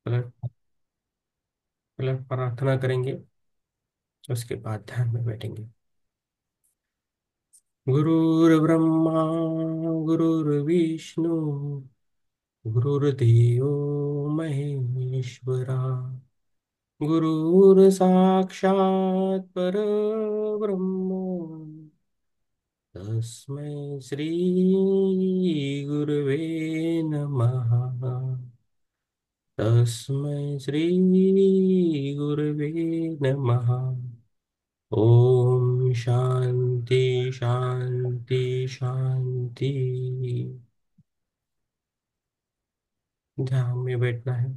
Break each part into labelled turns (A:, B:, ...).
A: पहले पहले प्रार्थना करेंगे, उसके बाद ध्यान में बैठेंगे। गुरुर्ब्रह्मा गुरुर्विष्णु गुरुर्देवो महेश्वरा, गुरुर्साक्षात् परब्रह्म, तस्मै श्री गुरवे नमः। तस्मै श्री गुरवे नमः। ओम शांति शांति शांति। ध्यान में बैठना है।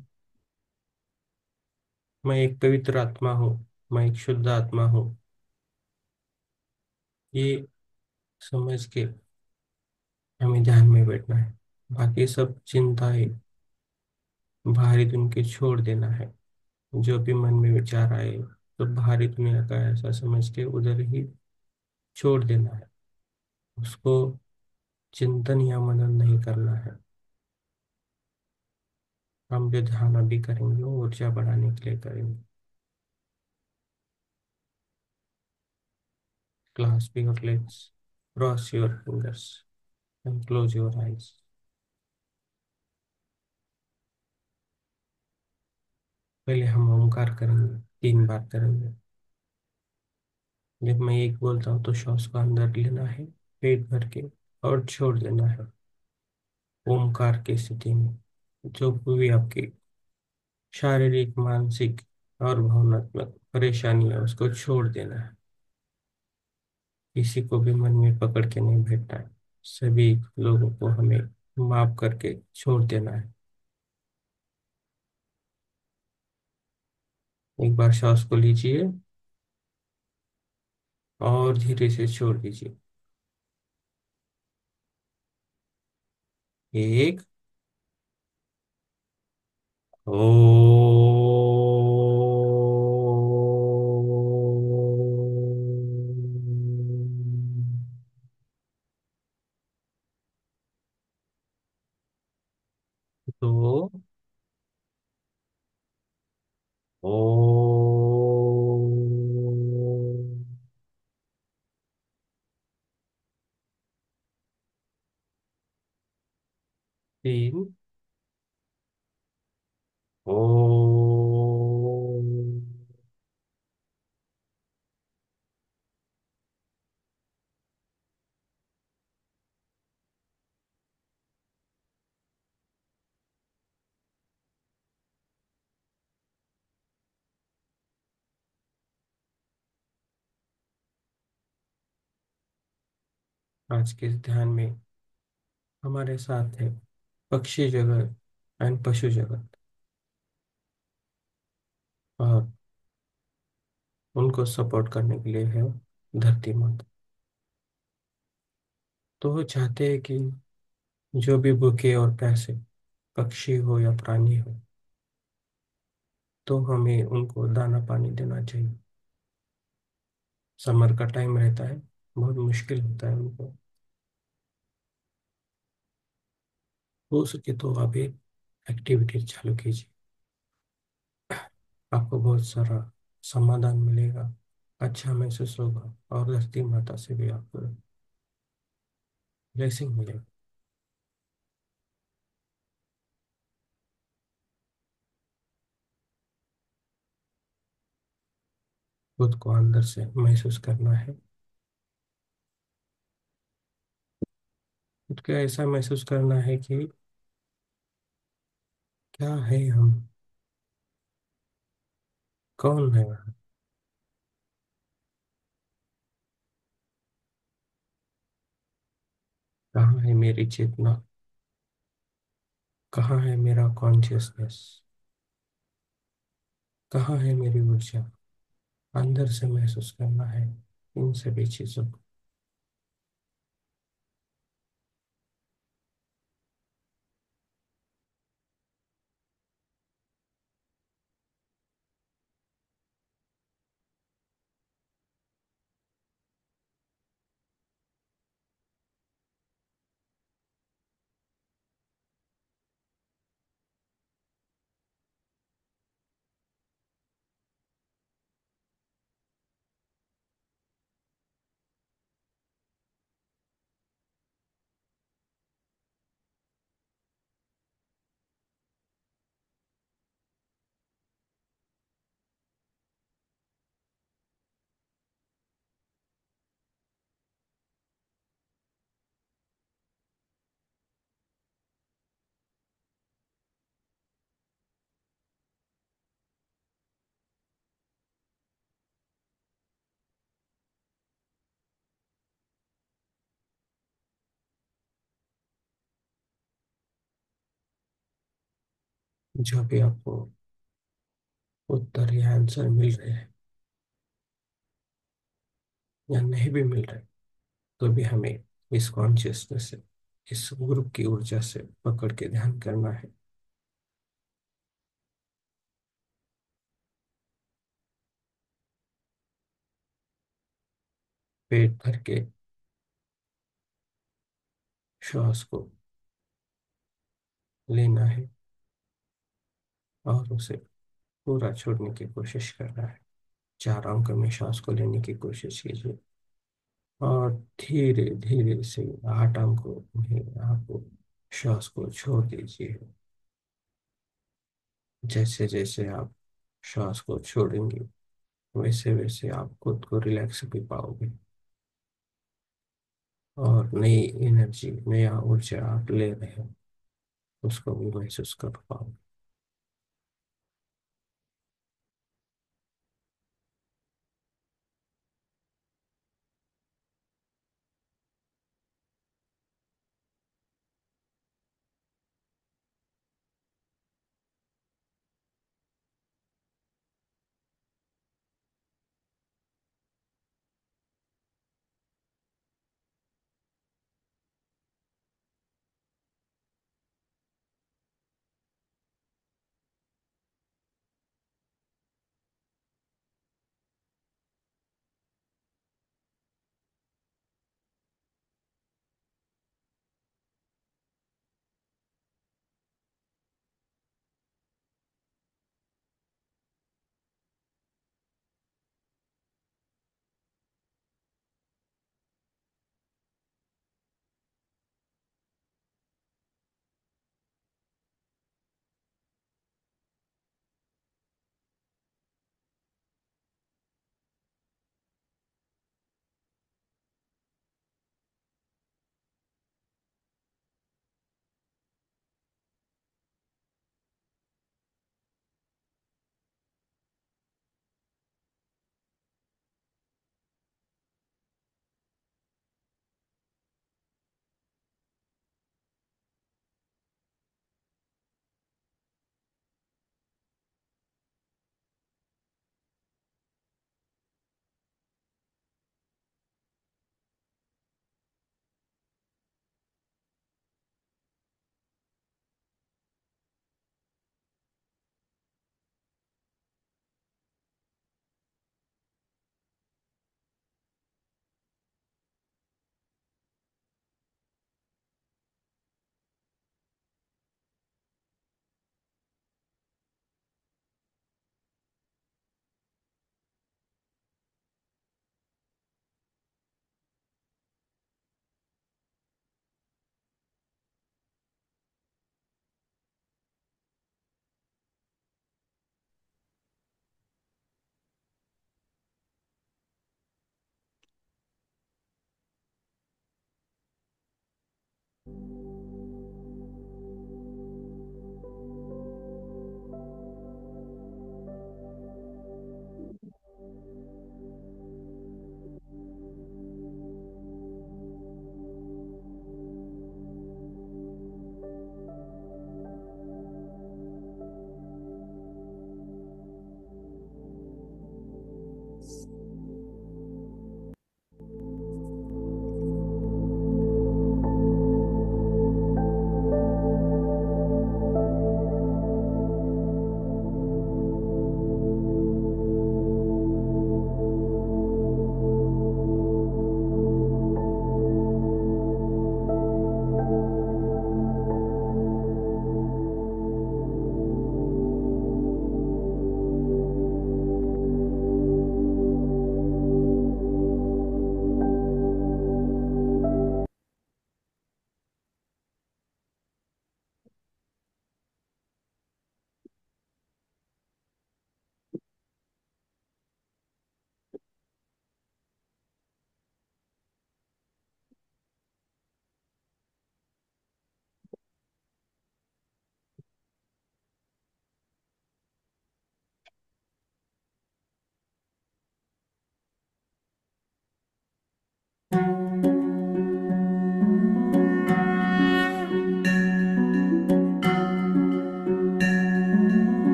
A: मैं एक पवित्र आत्मा हूँ, मैं एक शुद्ध आत्मा हूँ, ये समझ के हमें ध्यान में बैठना है। बाकी सब चिंताएं बाहरी दुनिया के छोड़ देना है। जो भी मन में विचार आए तो बाहरी दुनिया का ऐसा समझ के उधर ही छोड़ देना है। उसको चिंतन या मनन नहीं करना है। हम जो ध्यान अभी करेंगे वो ऊर्जा बढ़ाने के लिए करेंगे। Clasp your legs, cross your fingers, and close your eyes. पहले हम ओमकार करेंगे, 3 बार करेंगे। जब मैं एक बोलता हूँ तो श्वास को अंदर लेना है, पेट भर के, और छोड़ देना है। ओमकार की स्थिति में जो भी आपकी शारीरिक, मानसिक और भावनात्मक परेशानी है उसको छोड़ देना है। किसी को भी मन में पकड़ के नहीं बैठना है। सभी लोगों को हमें माफ करके छोड़ देना है। एक बार श्वास को लीजिए और धीरे से छोड़ दीजिए। एक, ओ, दो, ओ, 3, ओ। आज के इस ध्यान में हमारे साथ है पक्षी जगत एंड पशु जगत, और उनको सपोर्ट करने के लिए है धरती माता। तो वो चाहते हैं कि जो भी भूखे और प्यासे पक्षी हो या प्राणी हो, तो हमें उनको दाना पानी देना चाहिए। समर का टाइम रहता है, बहुत मुश्किल होता है उनको। हो सके तो आप एक एक्टिविटी चालू कीजिए, आपको बहुत सारा समाधान मिलेगा, अच्छा महसूस होगा, और धरती माता से भी आपको ब्लेसिंग मिलेगा। खुद को अंदर से महसूस करना है। खुद को ऐसा महसूस करना है कि क्या है हम, कौन है, कहाँ है मेरी चेतना, कहाँ है मेरा कॉन्शियसनेस, कहाँ है मेरी ऊर्जा। अंदर से महसूस करना है इन सभी चीजों को। जो भी आपको उत्तर या आंसर मिल रहे हैं या नहीं भी मिल रहे, तो भी हमें इस कॉन्शियसनेस से, इस ग्रुप की ऊर्जा से पकड़ के ध्यान करना है। पेट भर के श्वास को लेना है और उसे पूरा छोड़ने की कोशिश करना है। 4 अंक में श्वास को लेने की कोशिश कीजिए और धीरे धीरे से 8 अंकों में आप श्वास को छोड़ दीजिए। जैसे जैसे आप श्वास को छोड़ेंगे, वैसे वैसे आप खुद को रिलैक्स भी पाओगे और नई एनर्जी, नया ऊर्जा आप ले रहे हो, उसको भी महसूस कर पाओगे।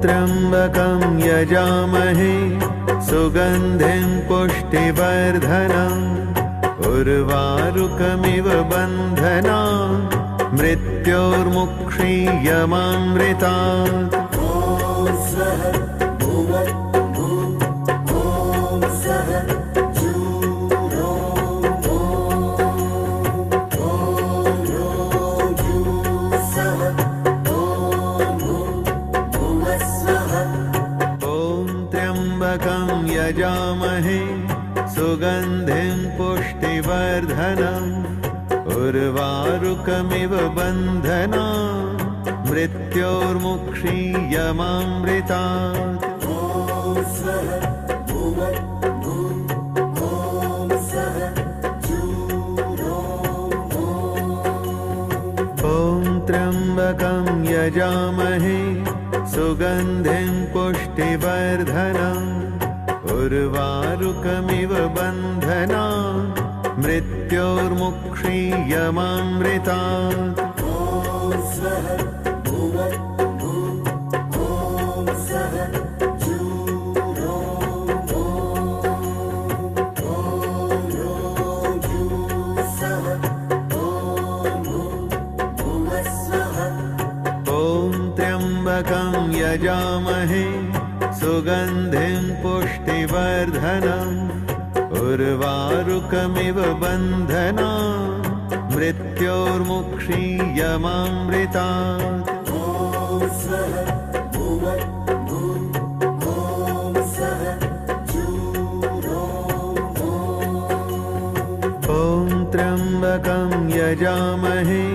B: त्र्यम्बकं यजामहे सुगन्धिं पुष्टिवर्धनम् उर्वारुकमिव बन्धनान् मृत्योर्मुक्षीयमामृतात्। यजामहे सुगन्धिं पुष्टिवर्धनम् उर्वारुकमिव बन्धनान् मृत्योर्मुक्षीयमामृतात्। ॐ त्र्यम्बकं यजामहे सुगन्धिं पुष्टिवर्धनम् उर्वारुकमिव बन्धनान् मृत्योर्मुक्षीयमामृतात्। ॐ त्र्यम्बकं यजामहे सुगन्धिं पुष्टिवर्धनम् उर्वारुकमिव बन्धनान् मृत्योर्मुक्षीयमामृतात्। ॐ त्र्यम्बकं यजामहे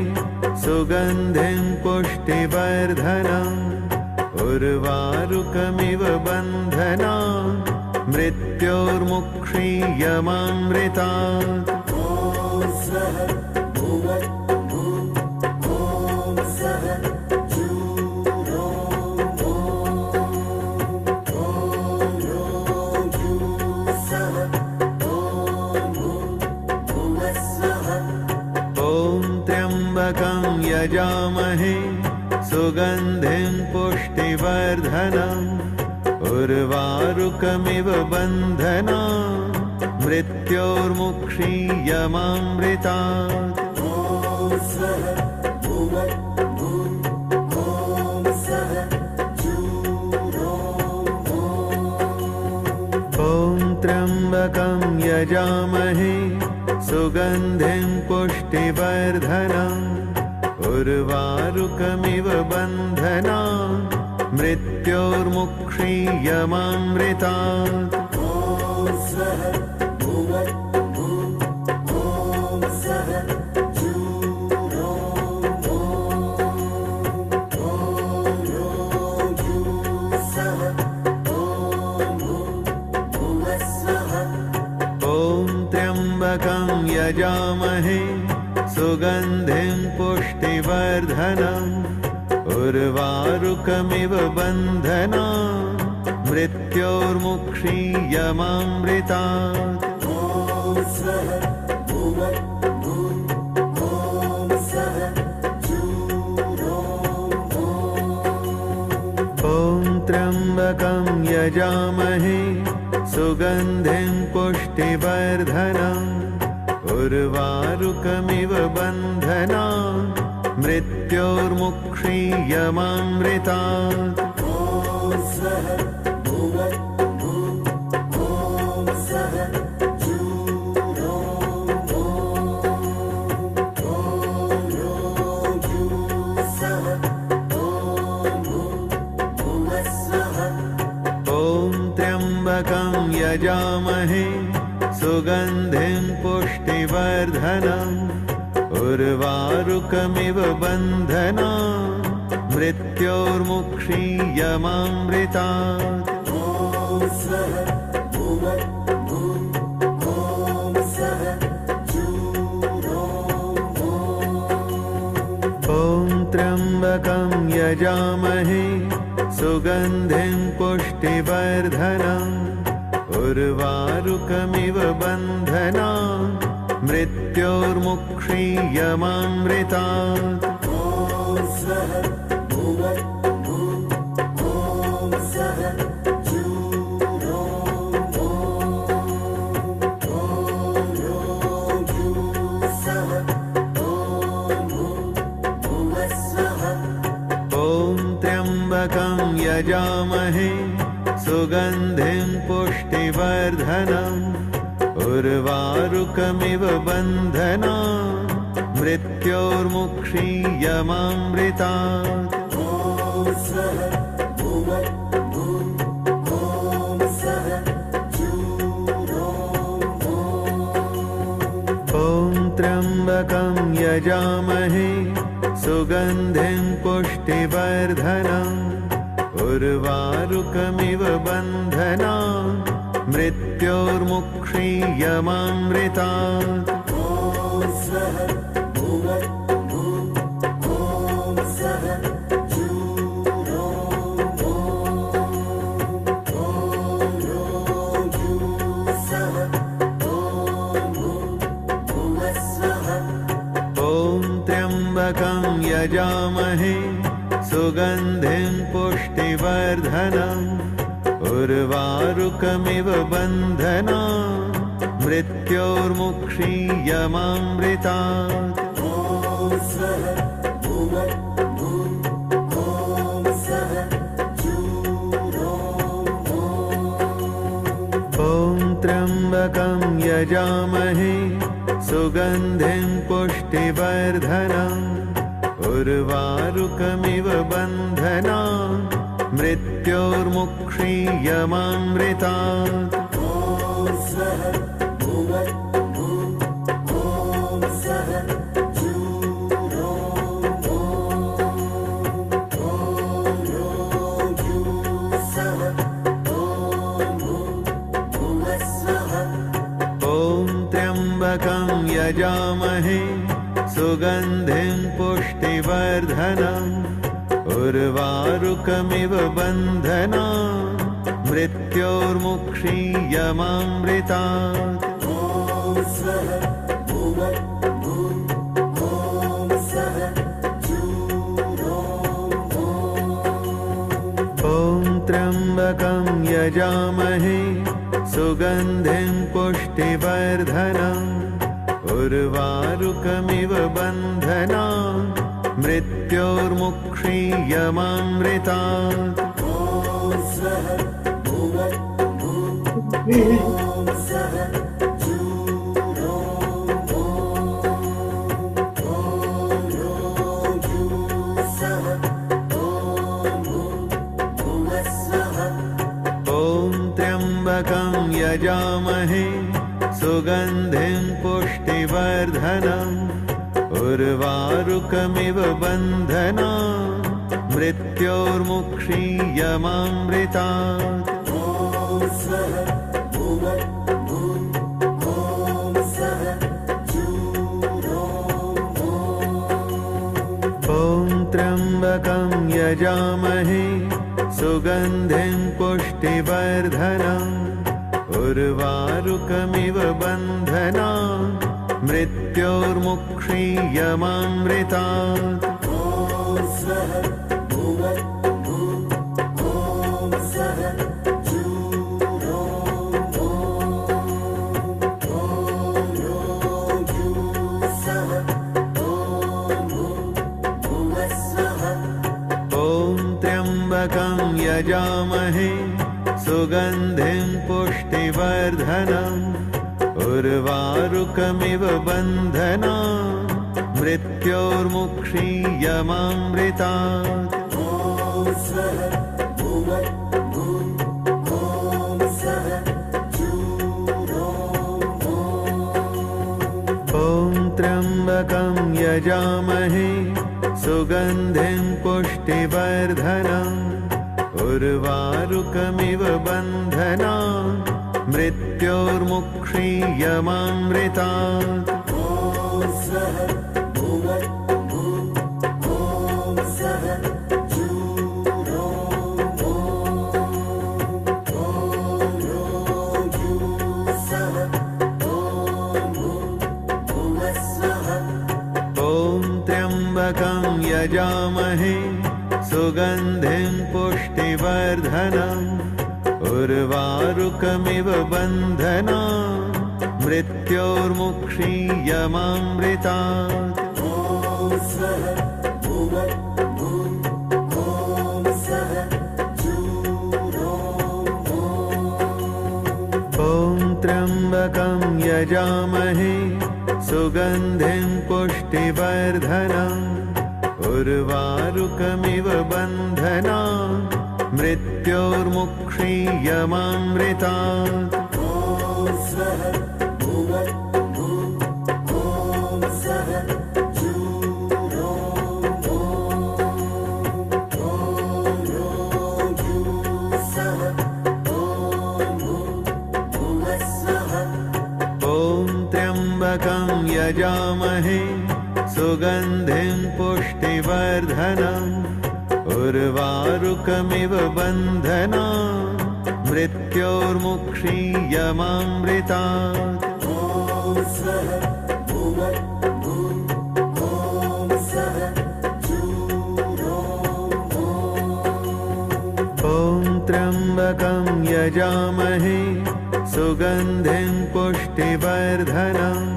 B: सुगन्धिं पुष्टिवर्धनम् उर्वारुकमिव बन्धनान् मृत्योर्मुक्षीयमामृतात्। ॐ त्र्यम्बकं यजामहे सुगन्धिं पुष्टिवर्धनम् उर्वारुकमिव बन्धनान् मृत्योर्मुक्षीयमामृतात्। ॐ त्र्यम्बकं यजामहे सुगन्धिं पुष्टिवर्धनम् उर्वारुकमिव बन्धनान् मृत्योर्मुक्षीयमामृतात्। ॐ त्र्यम्बकं यजामहे सुगन्धिं पुष्टिवर्धनम् उर्वारुकमिव बन्धनान् मृत्योर्मुक्षीयमामृतात्। ॐ त्र्यम्बकं यजामहे सुगन्धिं पुष्टिवर्धनम् उर्वारुकमिव बन्धनान् मृत्योर्मुक्षीयमामृतात्। ॐ त्र्यम्बकं यजामहे सुगन्धिं पुष्टिवर्धनम् उर्वारुकमिव बन्धनान् मृत्योर्मुक्षीयमामृतात्। ॐ त्र्यम्बकं यजामहे सुगन्धिं पुष्टिवर्धनम् उर्वारुकमिव बन्धनान् मृत्योर्मुक्षीयमामृतात्। ॐ पुष्टिवर्धनम् उर्वारुकमिव बन्धनान् मृत्योर्मुक्षीयमामृतात् ॐ त्र्यम्बकं यजामहे सुगन्धिं पुष्टिवर्धनम् उर्वारुकमिव बन्धनान् मृत्योर्मुक्षीयमामृतात् यजामहे सुगन्धिं पुष्टिवर्धनम् उर्वारुकमिव बन्धनान् मृत्योर्मुक्षीयमामृतात् ॐ त्र्यम्बकं यजामहे सुगन्धिं पुष्टिवर्धनम् उर्वारुकमिव बन्धनान् मृत्योर्मुक्षीयमामृतात् ॐ त्र्यम्बकं यजामहे सुगन्धिं पुष्टिवर्धनम् उर्वारुकमिव बन्धनान् मृत्योर्मुक्षीयमामृतात् ॐ त्र्यम्बकं यजामहे सुगन्धिं पुष्टिवर्धनम् उर्वारुकमिव बन्धनान् मृत्योर्मुक्षीयमामृतात् ॐ त्र्यम्बकं यजामहे सुगन्धिं पुष्टिवर्धनम् उर्वारुकमिव बन्धनान् मृत्योर्मुक्षीयमामृतात् ॐ त्र्यम्बकं यजामहे सुगन्धिं पुष्टिवर्धनम् उर्वारुकमिव बन्धनान् मृत्योर्मुक्षीयमामृतात् ॐ त्र्यम्बकं यजामहे सुगन्धिं पुष्टिवर्धनम् उर्वारुकमिव बन्धनान् मृत्योर्मुक्षीयमामृतात् ॐ त्र्यम्बकं यजामहे सुगन्धिं पुष्टिवर्धनम् उर्वारुकमिव बन्धनान् मृत्योर्मुक्षीयमामृतात् ॐ त्र्यम्बकं यजामहे सुगन्धिं पुष्टिवर्धनम् उर्वारुकमिव बन्धनान् मृत्योर्मुक्षीयमामृतात् त्र्यम्बकं यजामहे सुगन्धिं पुष्टिवर्धनम् उर्वारुकमिव बन्धनान् मृत्योर्मुक्षीयमामृतात् यजामहे सुगन्धिं पुष्टिवर्धनम् उर्वारुकमिव बन्धनान् मृत्योर्मुक्षीयमामृतात् ॐ त्र्यम्बकं यजामहे सुगन्धिं पुष्टिवर्धनम्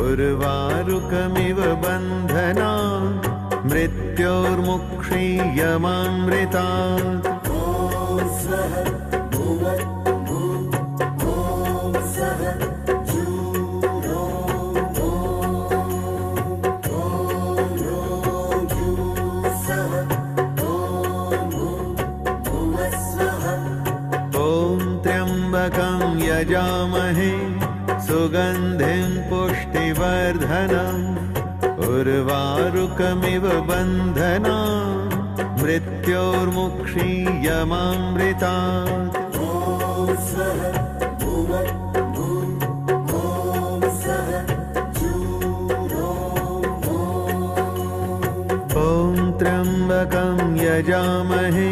B: उर्वारुकमिव बन्धनान् मृत्योर्मुक्षीयमामृतात् यजामहे सुगन्धिं पुष्टिवर्धनम् उर्वारुकमिव बन्धनान् मृत्योर्मुक्षीयमामृतात् ॐ त्र्यम्बकं यजामहे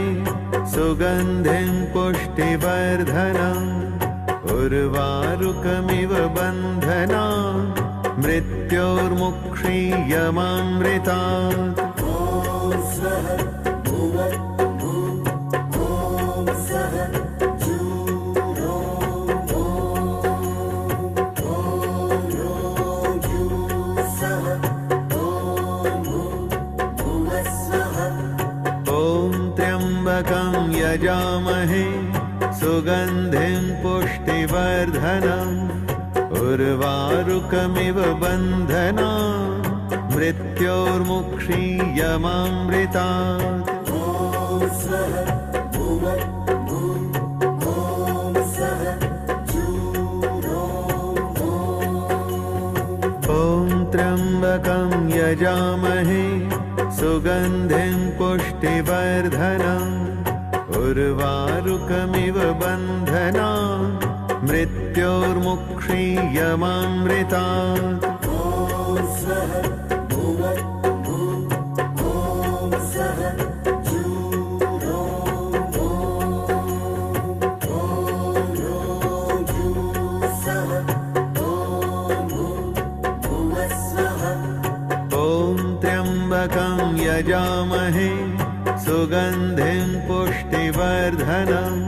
B: सुगन्धिं पुष्टिवर्धनम् उर्वारुकमिव बन्धनान् मृत्योर्मुक्षीयमामृतात् ॐ त्र्यम्बकं यजामहे सुगन्धिं पुष्टिवर्धनम् उर्वारुकमिव बन्धनान् मृत्योर्मुक्षीयमामृतात् ॐ त्र्यम्बकं यजामहे सुगन्धिं पुष्टिवर्धनम् उर्वारुकमिव बन्धनान् मृत्योर्मुक्षीयमामृतात् ॐ त्र्यम्बकं यजामहे सुगन्धिं पुष्टिवर्धनम्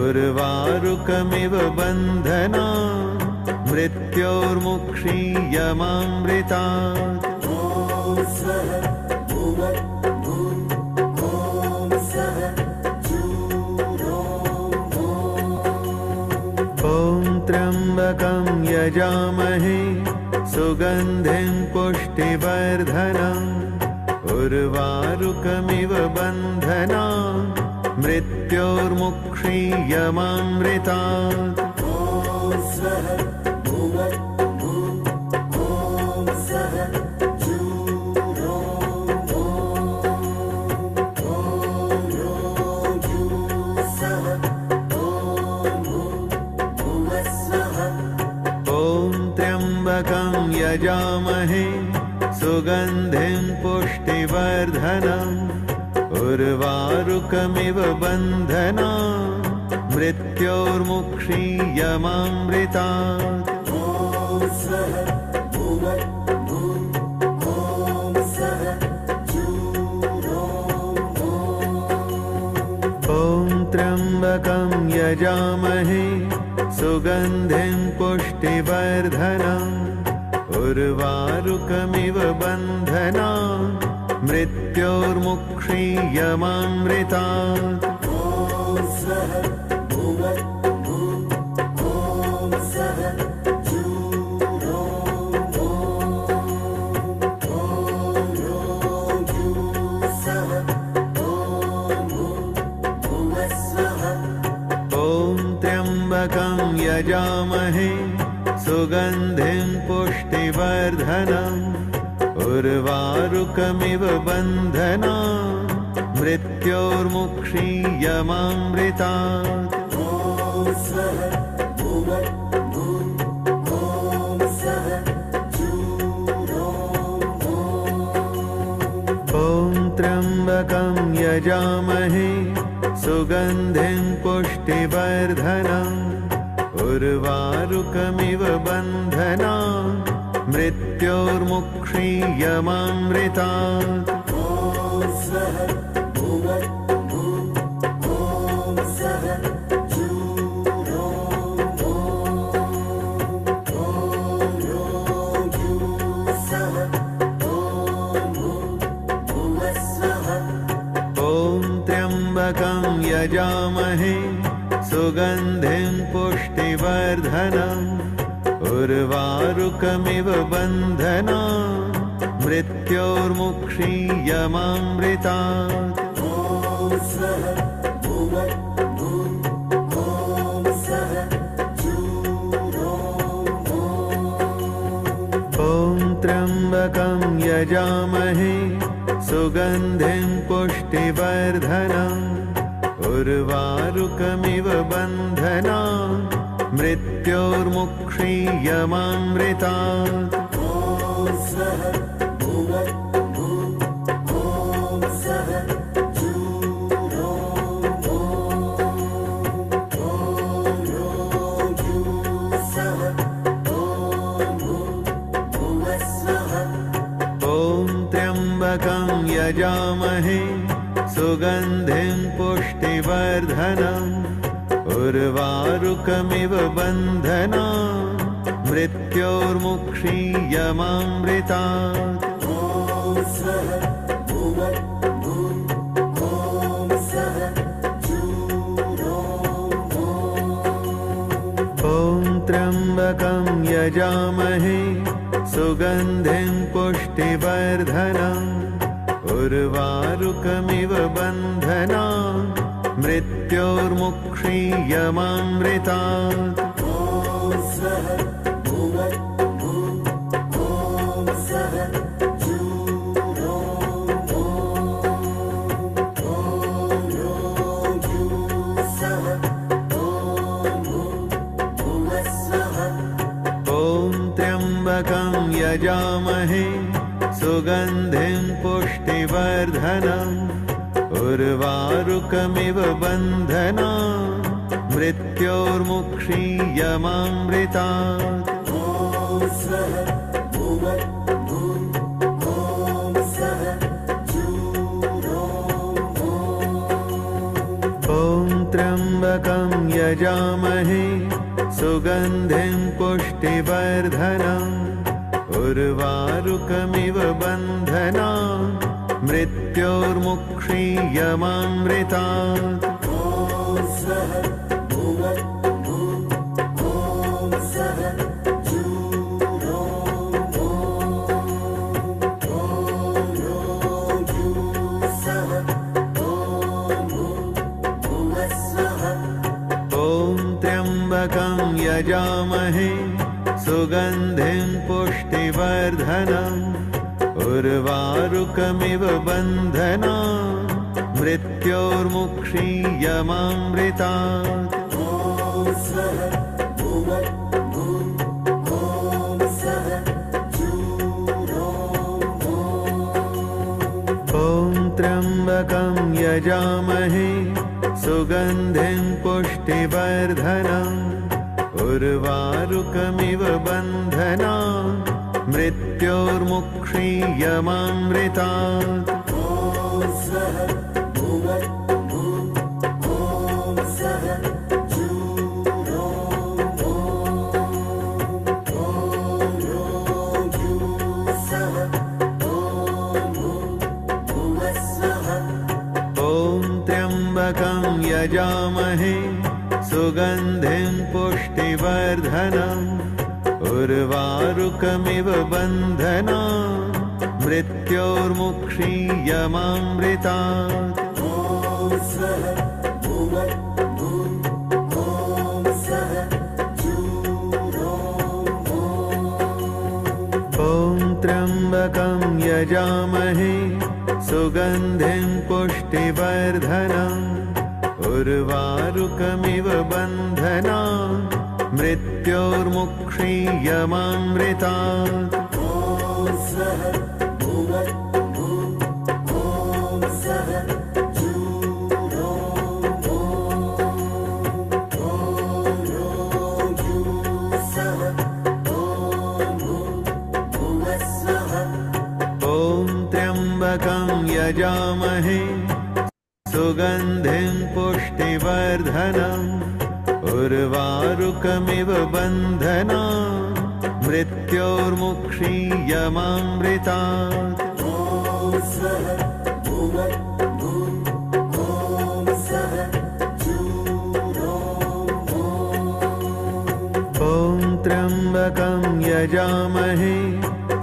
B: उर्वारुकमिव बन्धनान् मृत्योर्मुक्षीयमामृतात् ॐ त्र्यम्बकं यजामहे सुगन्धिं पुष्टिवर्धनम् उर्वारुकमिव बन्धनान् मृत्योर्मुक्षीयमामृतात् ॐ त्र्यम्बकं यजामहे सुगन्धिं पुष्टिवर्धनम् उर्वारुकमिव बन्धनान् मृत्योर्मुक्षीयमामृतात् ॐ त्र्यम्बकं यजामहे सुगन्धिं पुष्टिवर्धनम् उर्वारुकमिव बन्धनान् मृत्योर्मुक्षीयमामृतात् यजामहे सुगन्धिं पुष्टिवर्धनम् उर्वारुकमिव बन्धनान् मृत्योर्मुक्षीयमामृतात्। ॐ त्र्यम्बकं यजामहे सुगन्धिं पुष्टिवर्धनम् उर्वारुकमिव बन्धनान् मृत्योर्मुक्षीयमामृतात्। यजामहे सुगन्धिं पुष्टिवर्धनम् उर्वारुकमिव बन्धनान् मृत्योर्मुक्षीयमामृतात्। ॐ त्र्यम्बकं यजामहे सुगन्धिं पुष्टिवर्धनम् उर्वारुकमिव बन्धनान् मृत्योर्मुक्षीयमामृतात्। यजामहे सुगन्धिं पुष्टिवर्धनम् उर्वारुकमिव बन्धनान् मृत्योर्मुक्षीयमामृतात्। ॐ त्र्यम्बकं यजामहे सुगन्धिं पुष्टिवर्धनम् उर्वारुकमिव बन्धनान् मृत्योर्मुक्षीयमामृतात्। ॐ त्र्यम्बकं यजामहे सुगन्धिं पुष्टिवर्धनम् उर्वारुकमिव बन्धनान् मृत्योर्मुक्षीयमामृतात्। ॐ त्र्यम्बकं यजामहे सुगन्धिं पुष्टिवर्धनम् उर्वारुकमिव बन्धनान् मृत्योर्मुक्षीयमामृतात्। ॐ त्र्यम्बकं यजामहे सुगन्धिं पुष्टिवर्धनम् उर्वारुकमिव बन्धनान् मृत्योर्मुक्षीयमामृतात्। ॐ त्र्यम्बकं यजामहे सुगन्धिं पुष्टिवर्धनम् उर्वारुकमिव बन्धनान् मृत्योर्मुक्षीयमामृतात्। ॐ त्र्यम्बकं यजामहे सुगन्धिं पुष्टिवर्धनम् उर्वारुकमिव बन्धनान् मृत्योर्मुक्षीयमामृतात्। त्र्यम्बकं यजामहे सुगन्धिं पुष्टिवर्धनम् उर्वारुकमिव बन्धनान् मृत्योर्मुक्षीयमामृतात् यजामहे सुगन्धिं पुष्टिवर्धनम् उर्वारुकमिव बन्धनान् मृत्योर्मुक्षीयमामृतात् ॐ त्र्यम्बकं यजामहे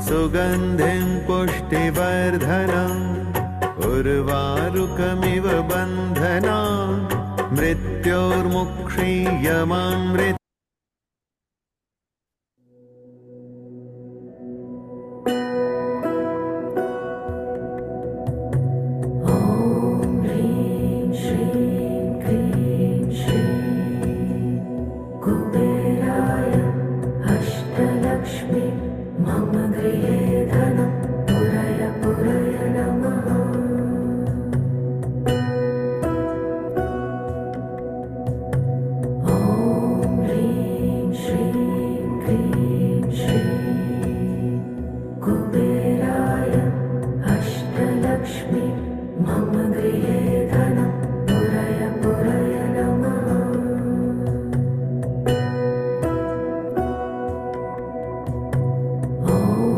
B: सुगन्धिं पुष्टिवर्धनम् उर्वारुकमिव बन्धनान् मृत्योर्मुक्षीयमामृतात्
C: Oh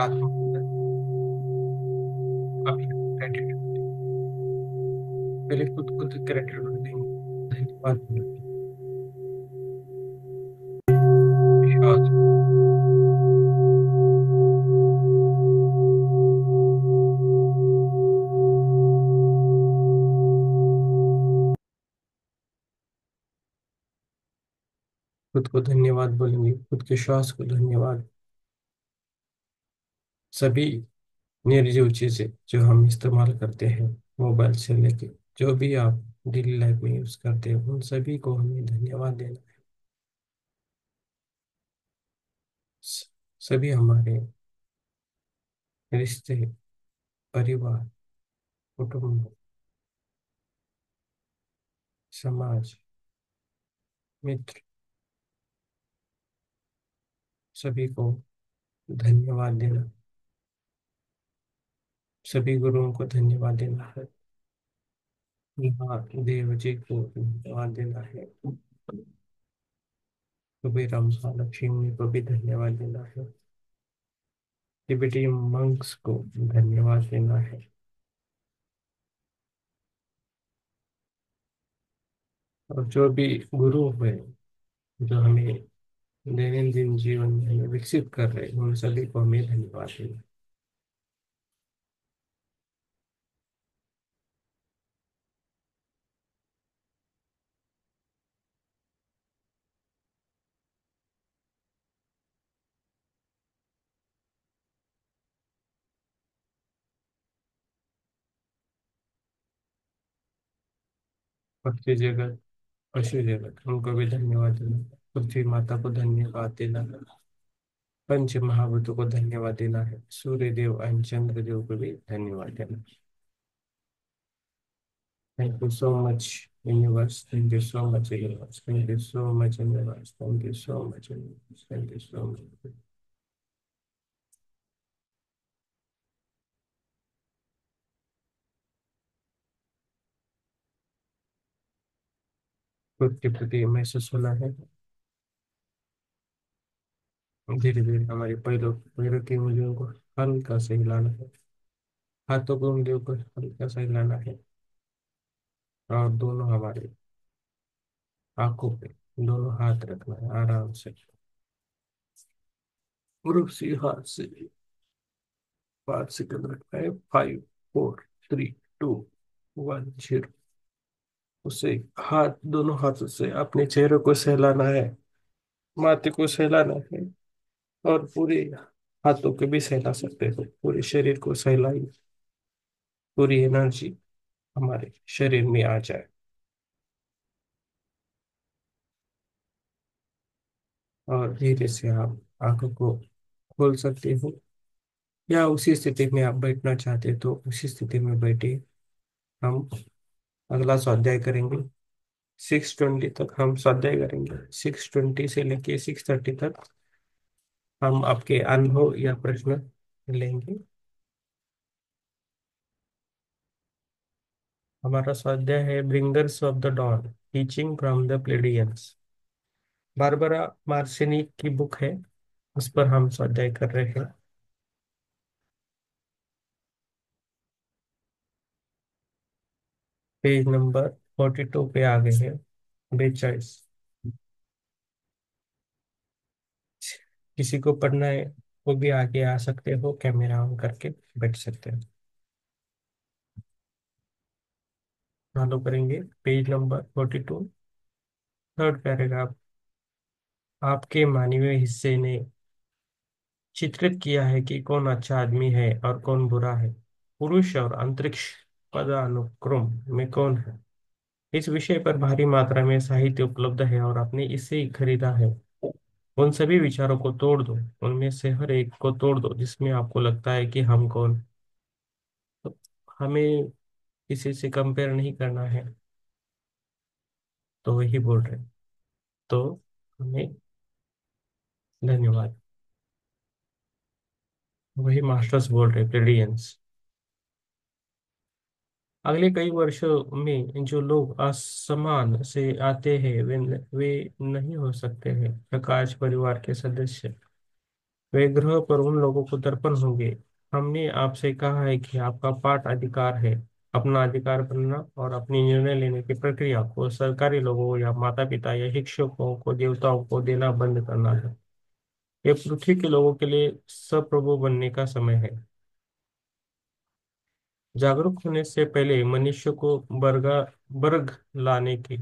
A: आत्मबोधन, अभी ग्रेटिट्यूड, पहले खुद खुद ग्रेटिट्यूड देंगे, धन्यवाद बोलेंगे, विश्वास, खुद को धन्यवाद बोलेंगे, खुद के श्वास को धन्यवाद। सभी निर्जीव चीजें जो हम इस्तेमाल करते हैं, मोबाइल से लेके जो भी आप डेली लाइफ में यूज करते हैं, उन सभी को हमें धन्यवाद देना है। स- सभी हमारे रिश्ते, परिवार, कुटुंब, समाज, मित्र, सभी को धन्यवाद देना, सभी गुरुओं को धन्यवाद देना है, महादेव जी को धन्यवाद देना है, कबीर महालक्ष्मी को भी धन्यवाद देना है, तिबेटियन मंक्स को धन्यवाद देना है, और जो भी गुरु हुए जो हमें दैनंदिन जीवन में हमें विकसित कर रहे हैं, उन सभी को हमें धन्यवाद देना। पक्षी जगत, पशु जगत, उनको भी धन्यवाद देना, पृथ्वी माता को धन्यवाद देना, पंच महाभूतों को धन्यवाद देना है, सूर्य देव एंड चंद्र देव को भी धन्यवाद देना। Thank you so much universe, thank you so much universe, thank you so much universe, thank you so much universe, thank you so much. खुद के प्रति महसूस होना है, धीरे धीरे हमारे पैरों पैरों की उंगलियों को हल्का से हिलाना है, हाथों को उंगलियों को हल्का सा हिलाना है, और दोनों हमारे आंखों पे दोनों हाथ रखना है आराम से, और उसी हाथ से 5 सेकंड रखना है, 5 4 3 2 1 0। उसे हाथ, दोनों हाथों से अपने चेहरे को सहलाना है, माथे को सहलाना है, और पूरे हाथों को भी सहला सकते हो, पूरे शरीर को सहलाइए, पूरी एनर्जी हमारे शरीर में आ जाए। और धीरे से आप आंखों को खोल सकते हो, या उसी स्थिति में आप बैठना चाहते हो तो उसी स्थिति में बैठे। हम अगला स्वाध्याय करेंगे, 6:20 तक हम स्वाध्याय करेंगे, 6:20 से लेके 6:30 तक हम आपके अनुभव या प्रश्न लेंगे। हमारा स्वाध्याय है bringers of the dawn, teaching from the Pleiadians. Barbara Marciniak की बुक है, उस पर हम स्वाध्याय कर रहे हैं। पेज नंबर 42 पे आ गए हैं, 42। किसी को पढ़ना है वो भी आगे आ सकते हो, कैमरा ऑन करके बैठ सकते हो। फॉलो करेंगे पेज नंबर 42, थर्ड पैराग्राफ। आपके मानवीय हिस्से ने चित्रित किया है कि कौन अच्छा आदमी है और कौन बुरा है, पुरुष और अंतरिक्ष पदानुक्रम में कौन है। इस विषय पर भारी मात्रा में साहित्य उपलब्ध है और आपने इसे ही खरीदा है। उन सभी विचारों को तोड़ दो, उनमें से हर एक को तोड़ दो जिसमें आपको लगता है कि हम कौन। तो हमें किसी से कंपेयर नहीं करना है, तो वही बोल रहे हैं। तो हमें धन्यवाद, वही मास्टर्स बोल रहे प्लेडियंस। अगले कई वर्षों में जो लोग आसमान से आते हैं वे नहीं हो सकते हैं प्रकाश परिवार के सदस्य। वे ग्रह पर उन लोगों को दर्पण होंगे। हमने आपसे कहा है कि आपका पाठ अधिकार है अपना अधिकार बनना और अपनी निर्णय लेने की प्रक्रिया को सरकारी लोगों या माता पिता या शिक्षकों को देवताओं को देना बंद करना है। ये पृथ्वी के लोगों के लिए सप्रभु बनने का समय है। जागरूक होने से पहले मनुष्य को बर्ग लाने की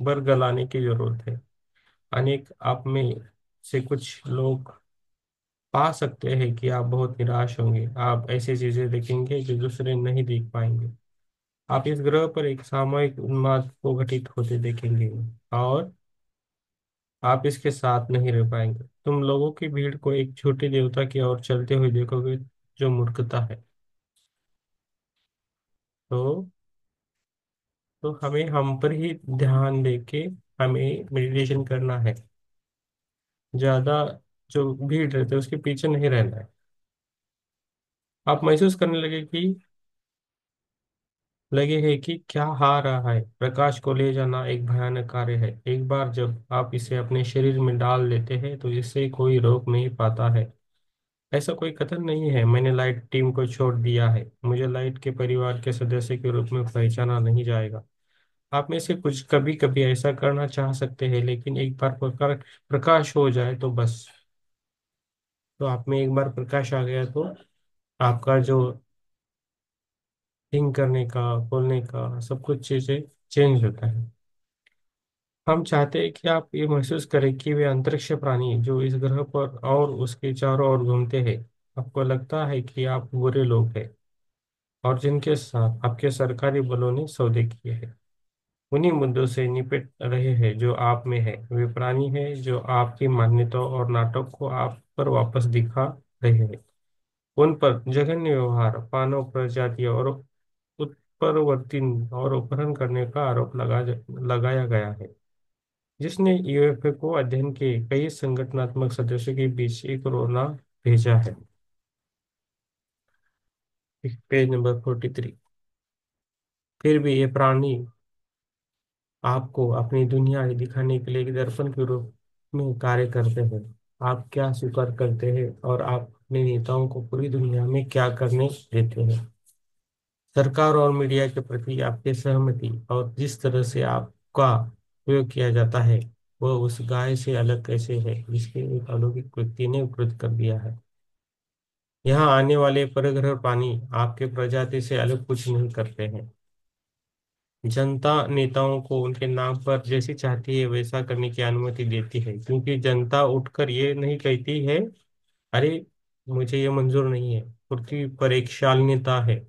A: बर्ग लाने की जरूरत है। अनेक आप में से कुछ लोग पा सकते हैं कि आप बहुत निराश होंगे। आप ऐसी चीजें देखेंगे जो दूसरे नहीं देख पाएंगे। आप इस ग्रह पर एक सामूहिक उन्माद को घटित होते देखेंगे और आप इसके साथ नहीं रह पाएंगे। तुम लोगों की भीड़ को एक छोटे देवता की ओर चलते हुए देखोगे जो मूर्खता है। तो हमें हम पर ही ध्यान देके हमें मेडिटेशन करना है। ज्यादा जो भीड़ रहती है उसके पीछे नहीं रहना है। आप महसूस करने लगे हैं कि क्या हा रहा है। प्रकाश को ले जाना एक भयानक कार्य है। एक बार जब आप इसे अपने शरीर में डाल लेते हैं तो इसे कोई रोक नहीं पाता है। ऐसा कोई कथन नहीं है मैंने लाइट टीम को छोड़ दिया है, मुझे लाइट के परिवार के सदस्य के रूप में पहचाना नहीं जाएगा। आप में से कुछ कभी कभी ऐसा करना चाह सकते हैं, लेकिन एक बार प्रकाश हो जाए तो बस। तो आप में एक बार प्रकाश आ गया तो आपका जो थिंक करने का, बोलने का, सब कुछ चीजें चेंज होता है। हम चाहते हैं कि आप ये महसूस करें कि वे अंतरिक्ष प्राणी जो इस ग्रह पर और उसके चारों ओर घूमते हैं। आपको लगता है कि आप बुरे लोग हैं और जिनके साथ आपके सरकारी बलों ने सौदे किए हैं उन्हीं मुद्दों से निपट रहे हैं जो आप में है। वे प्राणी हैं जो आपकी मान्यताओं और नाटक को आप पर वापस दिखा रहे हैं। उन पर जघन्य व्यवहार, मानव प्रजाति और उत्परवर्ती और अपहरण करने का आरोप लगाया गया है। जिसने यूएफए को अध्ययन के कई संगठनात्मक सदस्यों के बीच एक रोना भेजा है। Page number 43। फिर भी ये प्राणी आपको अपनी दुनिया दिखाने के लिए एक दर्पण के रूप में कार्य करते हैं। आप क्या स्वीकार करते हैं और आप अपने नेताओं को पूरी दुनिया में क्या करने देते हैं। सरकार और मीडिया के प्रति आपकी सहमति और जिस तरह से आपका उपयोग किया जाता है वह उस गाय से अलग कैसे है जिसके एक अलौकिक व्यक्ति ने उपलब्ध कर दिया है। यहाँ आने वाले परग्रह प्राणी आपके प्रजाति से अलग कुछ नहीं करते हैं। जनता नेताओं को उनके नाम पर जैसी चाहती है वैसा करने की अनुमति देती है, क्योंकि जनता उठकर ये नहीं कहती है अरे मुझे ये मंजूर नहीं है। पृथ्वी पर एक शालीनता है।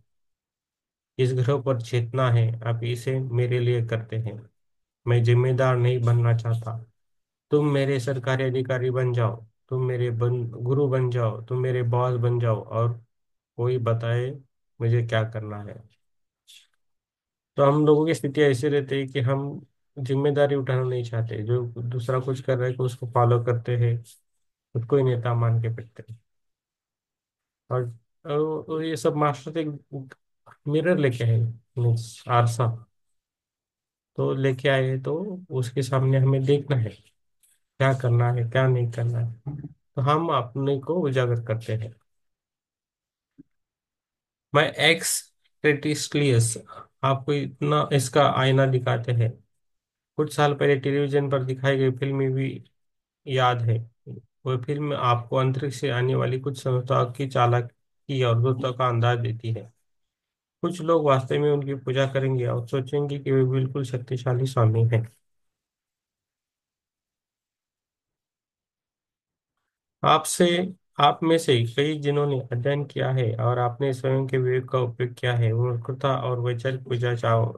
A: इस ग्रह पर चेतना है। आप इसे मेरे लिए करते हैं। मैं जिम्मेदार नहीं बनना चाहता। तुम मेरे सरकारी अधिकारी बन जाओ। तुम मेरे गुरु बन जाओ। तुम मेरे बॉस बन जाओ और कोई बताए मुझे क्या करना है। तो हम लोगों की स्थिति ऐसी रहती है कि हम जिम्मेदारी उठाना नहीं चाहते। जो दूसरा कुछ कर रहा है कि उसको फॉलो करते हैं, खुद को ही नेता मान के फिरते हैं। और, और ये सब मास्टर एक मिरर लेके आए, मीन्स आरसा। तो लेके आए हैं, तो उसके सामने हमें देखना है क्या करना है क्या नहीं करना है। तो हम अपने को उजागर करते हैं। मैं एक्स टेटिस्लियस आपको इतना इसका आईना दिखाते हैं। कुछ साल पहले टेलीविजन पर दिखाई गई फिल्म भी याद है। वह फिल्म आपको अंतरिक्ष से आने वाली कुछ संस्थाओं की चालाकी और दूरता का अंदाज देती है। कुछ लोग वास्तव में उनकी पूजा करेंगे और सोचेंगे कि वे बिल्कुल शक्तिशाली स्वामी हैं। आपसे आप में से कई जिन्होंने अध्ययन किया है और आपने स्वयं के विवेक का उपयोग किया है मूर्खता और वैचारिक पूजा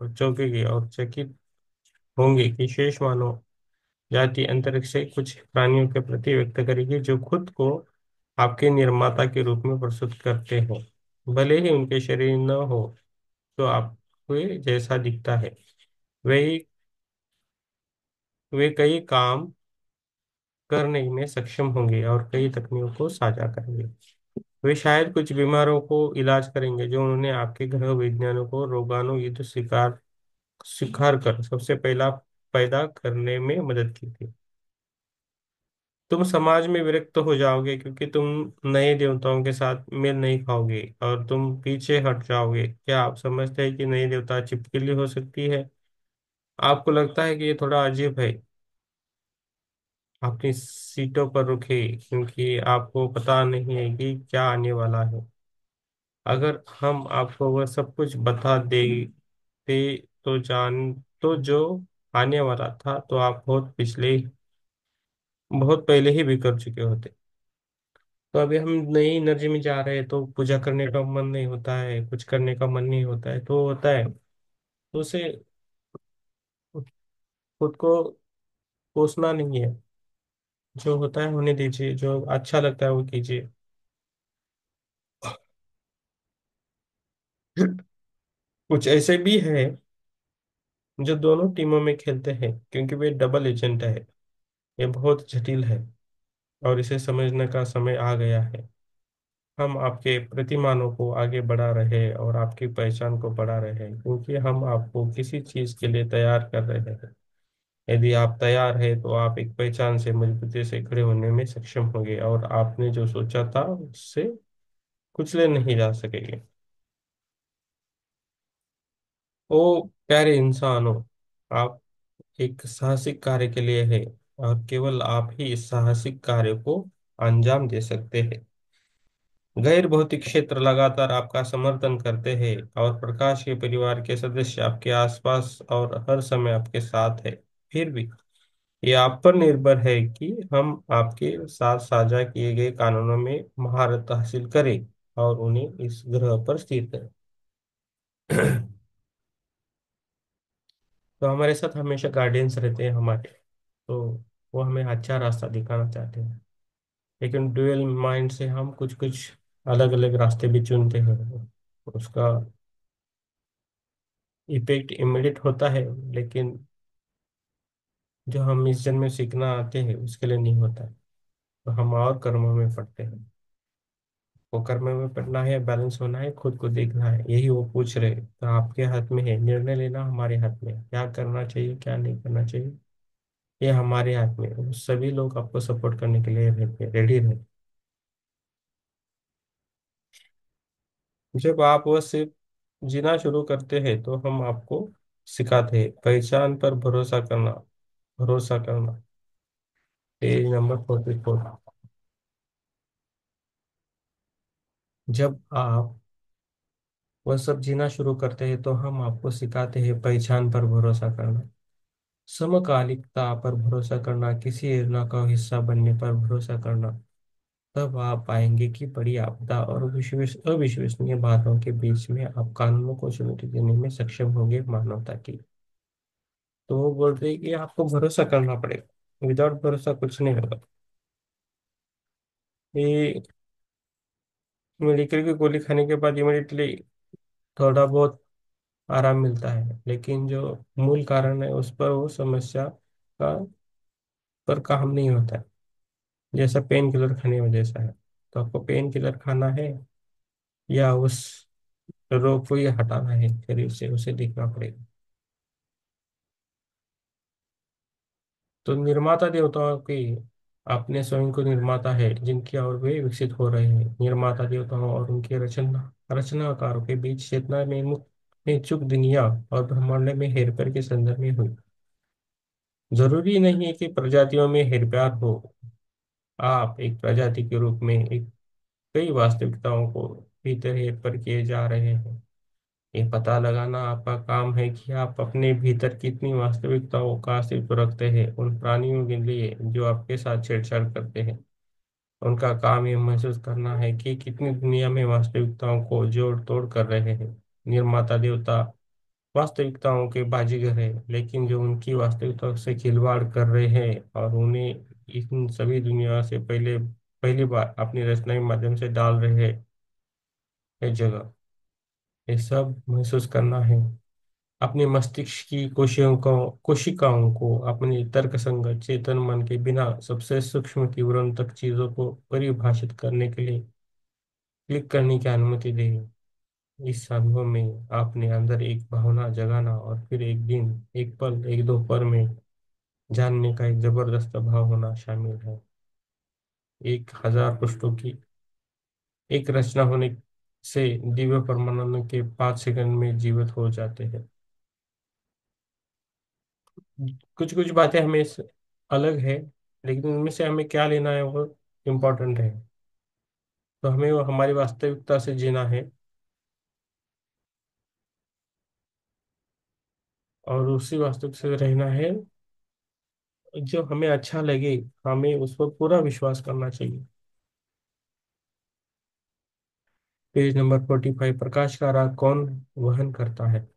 A: चौंकेगी और चकित होंगे कि शेष मानव जाति अंतरिक्ष से कुछ प्राणियों के प्रति व्यक्त करेगी जो खुद को आपके निर्माता के रूप में प्रस्तुत करते हो। भले ही उनके शरीर न हो तो आपके जैसा दिखता है। वे वे कई काम करने में सक्षम होंगे और कई तकनीकों को साझा करेंगे। वे शायद कुछ बीमारों को इलाज करेंगे जो उन्होंने आपके ग्रह विज्ञानों को रोगाणु युद्ध स्वीकार कर सबसे पहला पैदा करने में मदद की थी। तुम समाज में विरक्त हो जाओगे, क्योंकि तुम नए देवताओं के साथ मेल नहीं खाओगे और तुम पीछे हट जाओगे। क्या आप समझते हैं कि नई देवता चिपकली हो सकती है? आपको लगता है कि ये थोड़ा अजीब है? अपनी सीटों पर रुके, क्योंकि आपको पता नहीं है कि क्या आने वाला है। अगर हम आपको वह सब कुछ बता देते तो जान तो जो आने वाला था, तो आप बहुत पहले ही बिखर चुके होते। तो अभी हम नई एनर्जी में जा रहे हैं, तो पूजा करने का मन नहीं होता है, कुछ करने का मन नहीं होता है, तो होता है। तो उसे खुद को कोसना नहीं है। जो होता है होने दीजिए, जो अच्छा लगता है वो कीजिए। कुछ ऐसे भी है जो दोनों टीमों में खेलते हैं, क्योंकि वे डबल एजेंट है। ये बहुत जटिल है, और इसे समझने का समय आ गया है। हम आपके प्रतिमानों को आगे बढ़ा रहे हैं और आपकी पहचान को बढ़ा रहे हैं, क्योंकि हम आपको किसी चीज के लिए तैयार कर रहे हैं। यदि आप तैयार हैं तो आप एक पहचान से मजबूती से खड़े होने में सक्षम होंगे, और आपने जो सोचा था उससे कुचले नहीं जा सकेंगे। ओ प्यारे इंसान हो, आप एक साहसिक कार्य के लिए है, और केवल आप ही इस साहसिक कार्य को अंजाम दे सकते हैं। गैर भौतिक क्षेत्र लगातार आपका समर्थन करते हैं, और प्रकाश के परिवार के सदस्य आपके आसपास और हर समय आपके साथ है। फिर भी ये आप पर निर्भर है कि हम आपके साथ साझा किए गए कानूनों में महारत हासिल करें और उन्हें इस ग्रह पर स्थिर करें। तो हमारे साथ हमेशा गार्डियंस रहते हैं हमारे। तो वो हमें अच्छा रास्ता दिखाना चाहते हैं, लेकिन ड्यूअल माइंड से हम कुछ कुछ अलग अलग रास्ते भी चुनते हैं। उसका इफेक्ट इमिडिएट होता है, लेकिन जो हम इस जन्म में सीखना आते हैं उसके लिए नहीं होता है। तो हम और कर्मों में पड़ते हैं। वो कर्म में पड़ना है, बैलेंस होना है, खुद को देखना है, यही वो पूछ रहे हैं। तो आपके हाथ में है, निर्णय लेना हमारे हाथ में है। क्या करना चाहिए क्या नहीं करना चाहिए, ये हमारे हाथ में है। वो सभी लोग आपको सपोर्ट करने के लिए रहते रेडी रहे। जब आप वह सिर्फ जीना शुरू करते हैं, तो हम आपको सिखाते हैं पहचान पर भरोसा करना। भरोसा करना, पेज नंबर 44। जब आप वह सब जीना शुरू करते हैं, तो हम आपको सिखाते हैं पहचान पर भरोसा करना, समकालिकता पर भरोसा करना, किसी योजना का हिस्सा बनने पर भरोसा करना। तब आप पाएंगे कि बड़ी आपदा और अविश्वसनीय बातों के बीच में आप कानूनों को चुनौती देने में सक्षम होंगे, मानवता की। तो वो बोलते हैं कि आपको भरोसा करना पड़ेगा, विदाउट भरोसा कुछ नहीं होगा। ये मेडिकल की गोली खाने के बाद इमिडिएटली थोड़ा बहुत आराम मिलता है, लेकिन जो मूल कारण है उस पर वो समस्या का पर काम नहीं होता है। जैसा पेन किलर खाने में जैसा है, तो आपको पेन किलर खाना है या उस रोग को ही हटाना है शरीर से, उसे देखना पड़ेगा। तो निर्माता देवताओं की अपने स्वयं को निर्माता है, जिनकी और वे विकसित हो रहे हैं। निर्माता देवताओं और उनके रचनाकारों के बीच चेतना में चूक दुनिया और ब्रह्मांड में हेरफेर के संदर्भ में हुई। जरूरी नहीं है कि प्रजातियों में हेरफेर हो। आप एक प्रजाति के रूप में एक कई वास्तविकताओं को भीतर हेरफेर किए जा रहे हैं। ये पता लगाना आपका काम है कि आप अपने भीतर कितनी वास्तविकताओं का अस्तित्व रखते हैं। उन प्राणियों के लिए जो आपके साथ छेड़छाड़ करते हैं, उनका काम ये महसूस करना है कि कितनी दुनिया में वास्तविकताओं को जोड़ तोड़ कर रहे हैं। निर्माता देवता वास्तविकताओं के बाजीगर है, लेकिन जो उनकी वास्तविकता से खिलवाड़ कर रहे हैं और उन्हें इन सभी दुनिया से पहली बार अपनी रचना के माध्यम से डाल रहे हैं एक जगह, ये सब महसूस करना है। अपने मस्तिष्क की कोशिकाओं को अपने तर्कसंगत चेतन मन के बिना सबसे सूक्ष्म तीव्र तक चीजों को परिभाषित करने के लिए क्लिक करने की अनुमति दें। इस अनुभव में आपने अंदर एक भावना जगाना, और फिर एक दिन, एक पल, एक दो पल में जानने का एक जबरदस्त भाव होना शामिल है। 1000 पृष्ठों की एक रचना होने से दिव्य परमाणु के 5 सेकंड में जीवित हो जाते हैं। कुछ कुछ बातें हमें अलग है, लेकिन उनमें से हमें क्या लेना है वो इम्पोर्टेंट है। तो हमें वो हमारी वास्तविकता से जीना है, और उसी वास्तविक से रहना है जो हमें अच्छा लगे। हमें उस पर पूरा विश्वास करना चाहिए। पेज नंबर 45, प्रकाश का राग कौन वहन करता है?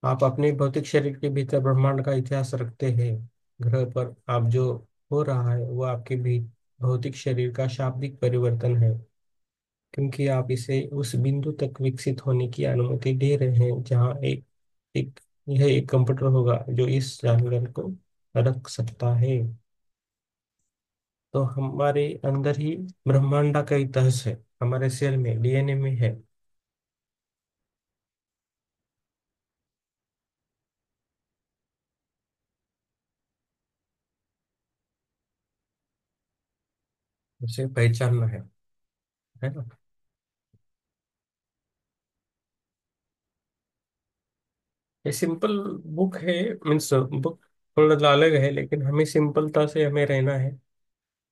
A: आप अपने भौतिक शरीर के भीतर ब्रह्मांड का इतिहास रखते हैं। ग्रह पर आप जो हो रहा है वो आपके भी भौतिक शरीर का शाब्दिक परिवर्तन है, क्योंकि आप इसे उस बिंदु तक विकसित होने की अनुमति दे रहे हैं जहाँ एक यह एक कंप्यूटर होगा जो इस जानकारी को रख सकता है। तो हमारे अंदर ही ब्रह्मांड का इतिहास है, हमारे सेल में, डीएनए में है। उसे पहचानना है ना। ये सिंपल बुक है, मीन्स बुक थोड़ा अलग है, लेकिन हमें सिंपलता से हमें रहना है।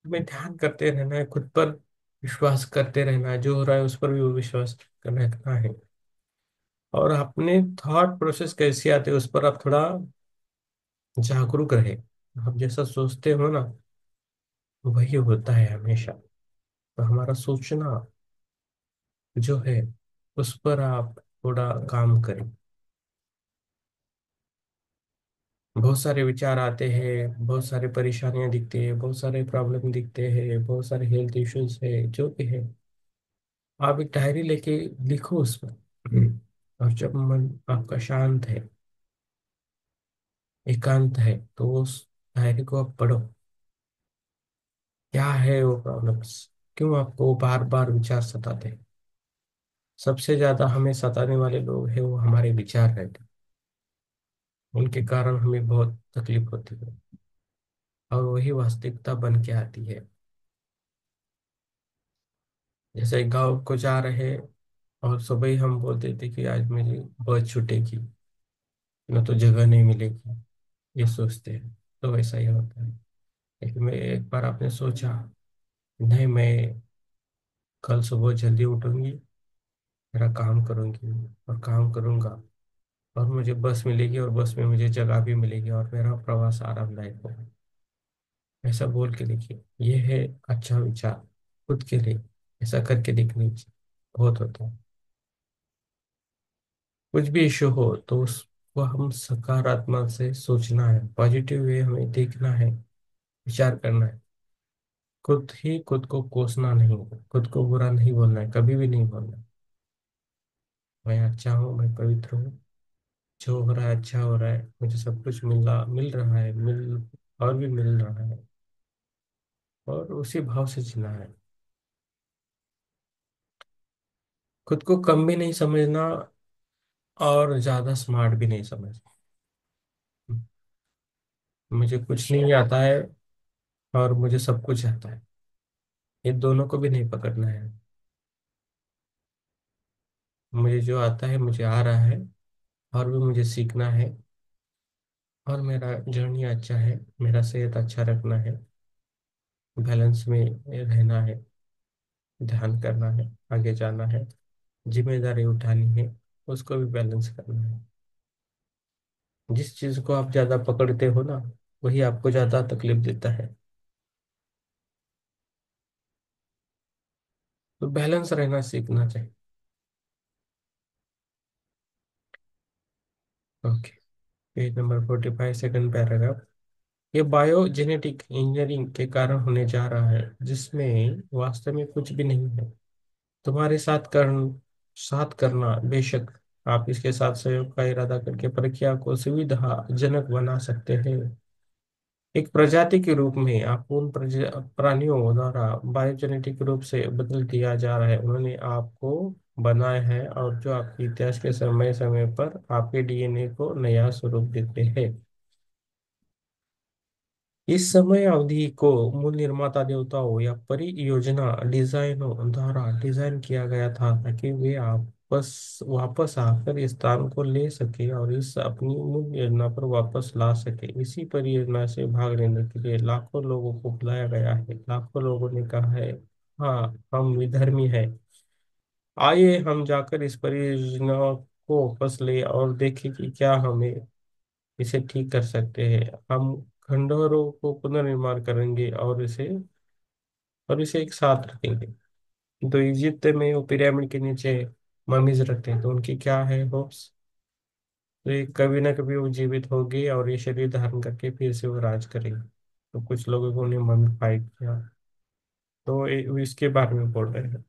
A: हमें ध्यान करते रहना है, खुद पर विश्वास करते रहना है, जो हो रहा है उस पर भी विश्वास रखना है। और अपने थॉट प्रोसेस कैसे आते हैं उस पर आप थोड़ा जागरूक रहे। आप जैसा सोचते हो ना, वही होता है हमेशा। तो हमारा सोचना जो है उस पर आप थोड़ा काम करें। बहुत सारे विचार आते हैं, बहुत सारी परेशानियां दिखती है, बहुत सारे प्रॉब्लम दिखते हैं, बहुत सारे हेल्थ इश्यूज है, जो भी है। आप एक डायरी लेके लिखो उस पर। और जब मन आपका शांत है, एकांत है, तो उस डायरी को आप पढ़ो। क्या है वो प्रॉब्लम्स, क्यों आपको बार बार विचार सताते हैं? सबसे ज्यादा हमें सताने वाले लोग हैं वो हमारे विचार रहते हैं। उनके कारण हमें बहुत तकलीफ होती है, और वही वास्तविकता बन के आती है। जैसे गाँव को जा रहे हैं, और सुबह ही हम बोल देते कि आज मेरी बस छूटेगी, न तो जगह नहीं मिलेगी, ये सोचते हैं। तो वैसा ही होता है। लेकिन मैं एक बार आपने सोचा, नहीं, मैं कल सुबह जल्दी उठूंगी, मेरा काम करूंगी और काम करूंगा, और मुझे बस मिलेगी, और बस में मुझे जगह भी मिलेगी, और मेरा प्रवास आरामदायक होगा। ऐसा बोल के देखिए, ये है अच्छा विचार खुद के लिए। ऐसा करके देखने चाहिए, बहुत होता है। कुछ भी इशू हो तो उसको हम सकारात्मक से सोचना है, पॉजिटिव वे हमें देखना है, विचार करना है। खुद ही खुद को कोसना नहीं, खुद को बुरा नहीं बोलना है, कभी भी नहीं बोलना है। मैं अच्छा हूँ, मैं पवित्र हूँ, जो हो रहा है अच्छा हो रहा है, मुझे सब कुछ मिल रहा है, और भी मिल रहा है। और उसी भाव से जीना है। खुद को कम भी नहीं समझना, और ज्यादा स्मार्ट भी नहीं समझना। मुझे कुछ नहीं आता है, और मुझे सब कुछ आता है, ये दोनों को भी नहीं पकड़ना है। मुझे जो आता है मुझे आ रहा है, और भी मुझे सीखना है। और मेरा जर्नी अच्छा है, मेरा सेहत अच्छा रखना है, बैलेंस में रहना है, ध्यान करना है, आगे जाना है, जिम्मेदारी उठानी है, उसको भी बैलेंस करना है। जिस चीज को आप ज्यादा पकड़ते हो ना, वही आपको ज्यादा तकलीफ देता है। तो बैलेंस रहना सीखना चाहिए। Okay. Page number 45, second paragraph. ये बायोजेनेटिक इंजीनियरिंग के कारण होने जा रहा है, जिसमें वास्तव में कुछ भी नहीं है। तुम्हारे साथ करना बेशक। आप इसके साथ सहयोग का इरादा करके प्रक्रिया को सुविधाजनक बना सकते हैं। एक प्रजाति के रूप में आप उन प्राणियों द्वारा बायोजेनेटिक रूप से बदल दिया जा रहा है, उन्होंने आपको बनाया है, और जो आपके इतिहास के समय समय पर आपके डीएनए को नया स्वरूप देते हैं। इस समय अवधि को मूल निर्माता देवताओं या परियोजना डिजाइनों द्वारा डिजाइन किया गया था ताकि वे आपस वापस आकर इस स्थान को ले सके और इस अपनी मूल योजना पर वापस ला सके। इसी परियोजना से भाग लेने के लिए लाखों लोगों को बुलाया गया है। लाखों लोगों ने कहा है, हाँ हम विधर्मी हैं, आइए हम जाकर इस परियोजना को वापस ले और देखें कि क्या हमें इसे ठीक कर सकते हैं। हम खंडहरों को पुनर्निर्माण करेंगे और इसे एक साथ रखेंगे। तो इजिप्ट में वो पिरामिड के नीचे ममीज रखते हैं, तो उनकी क्या है होप्स, तो ये कभी ना कभी वो जीवित होगी और ये शरीर धारण करके फिर से वो राज करेंगे। तो कुछ लोगों को उन्हें मम्मीफाई किया, तो वो इसके बारे में बोल रहे हैं।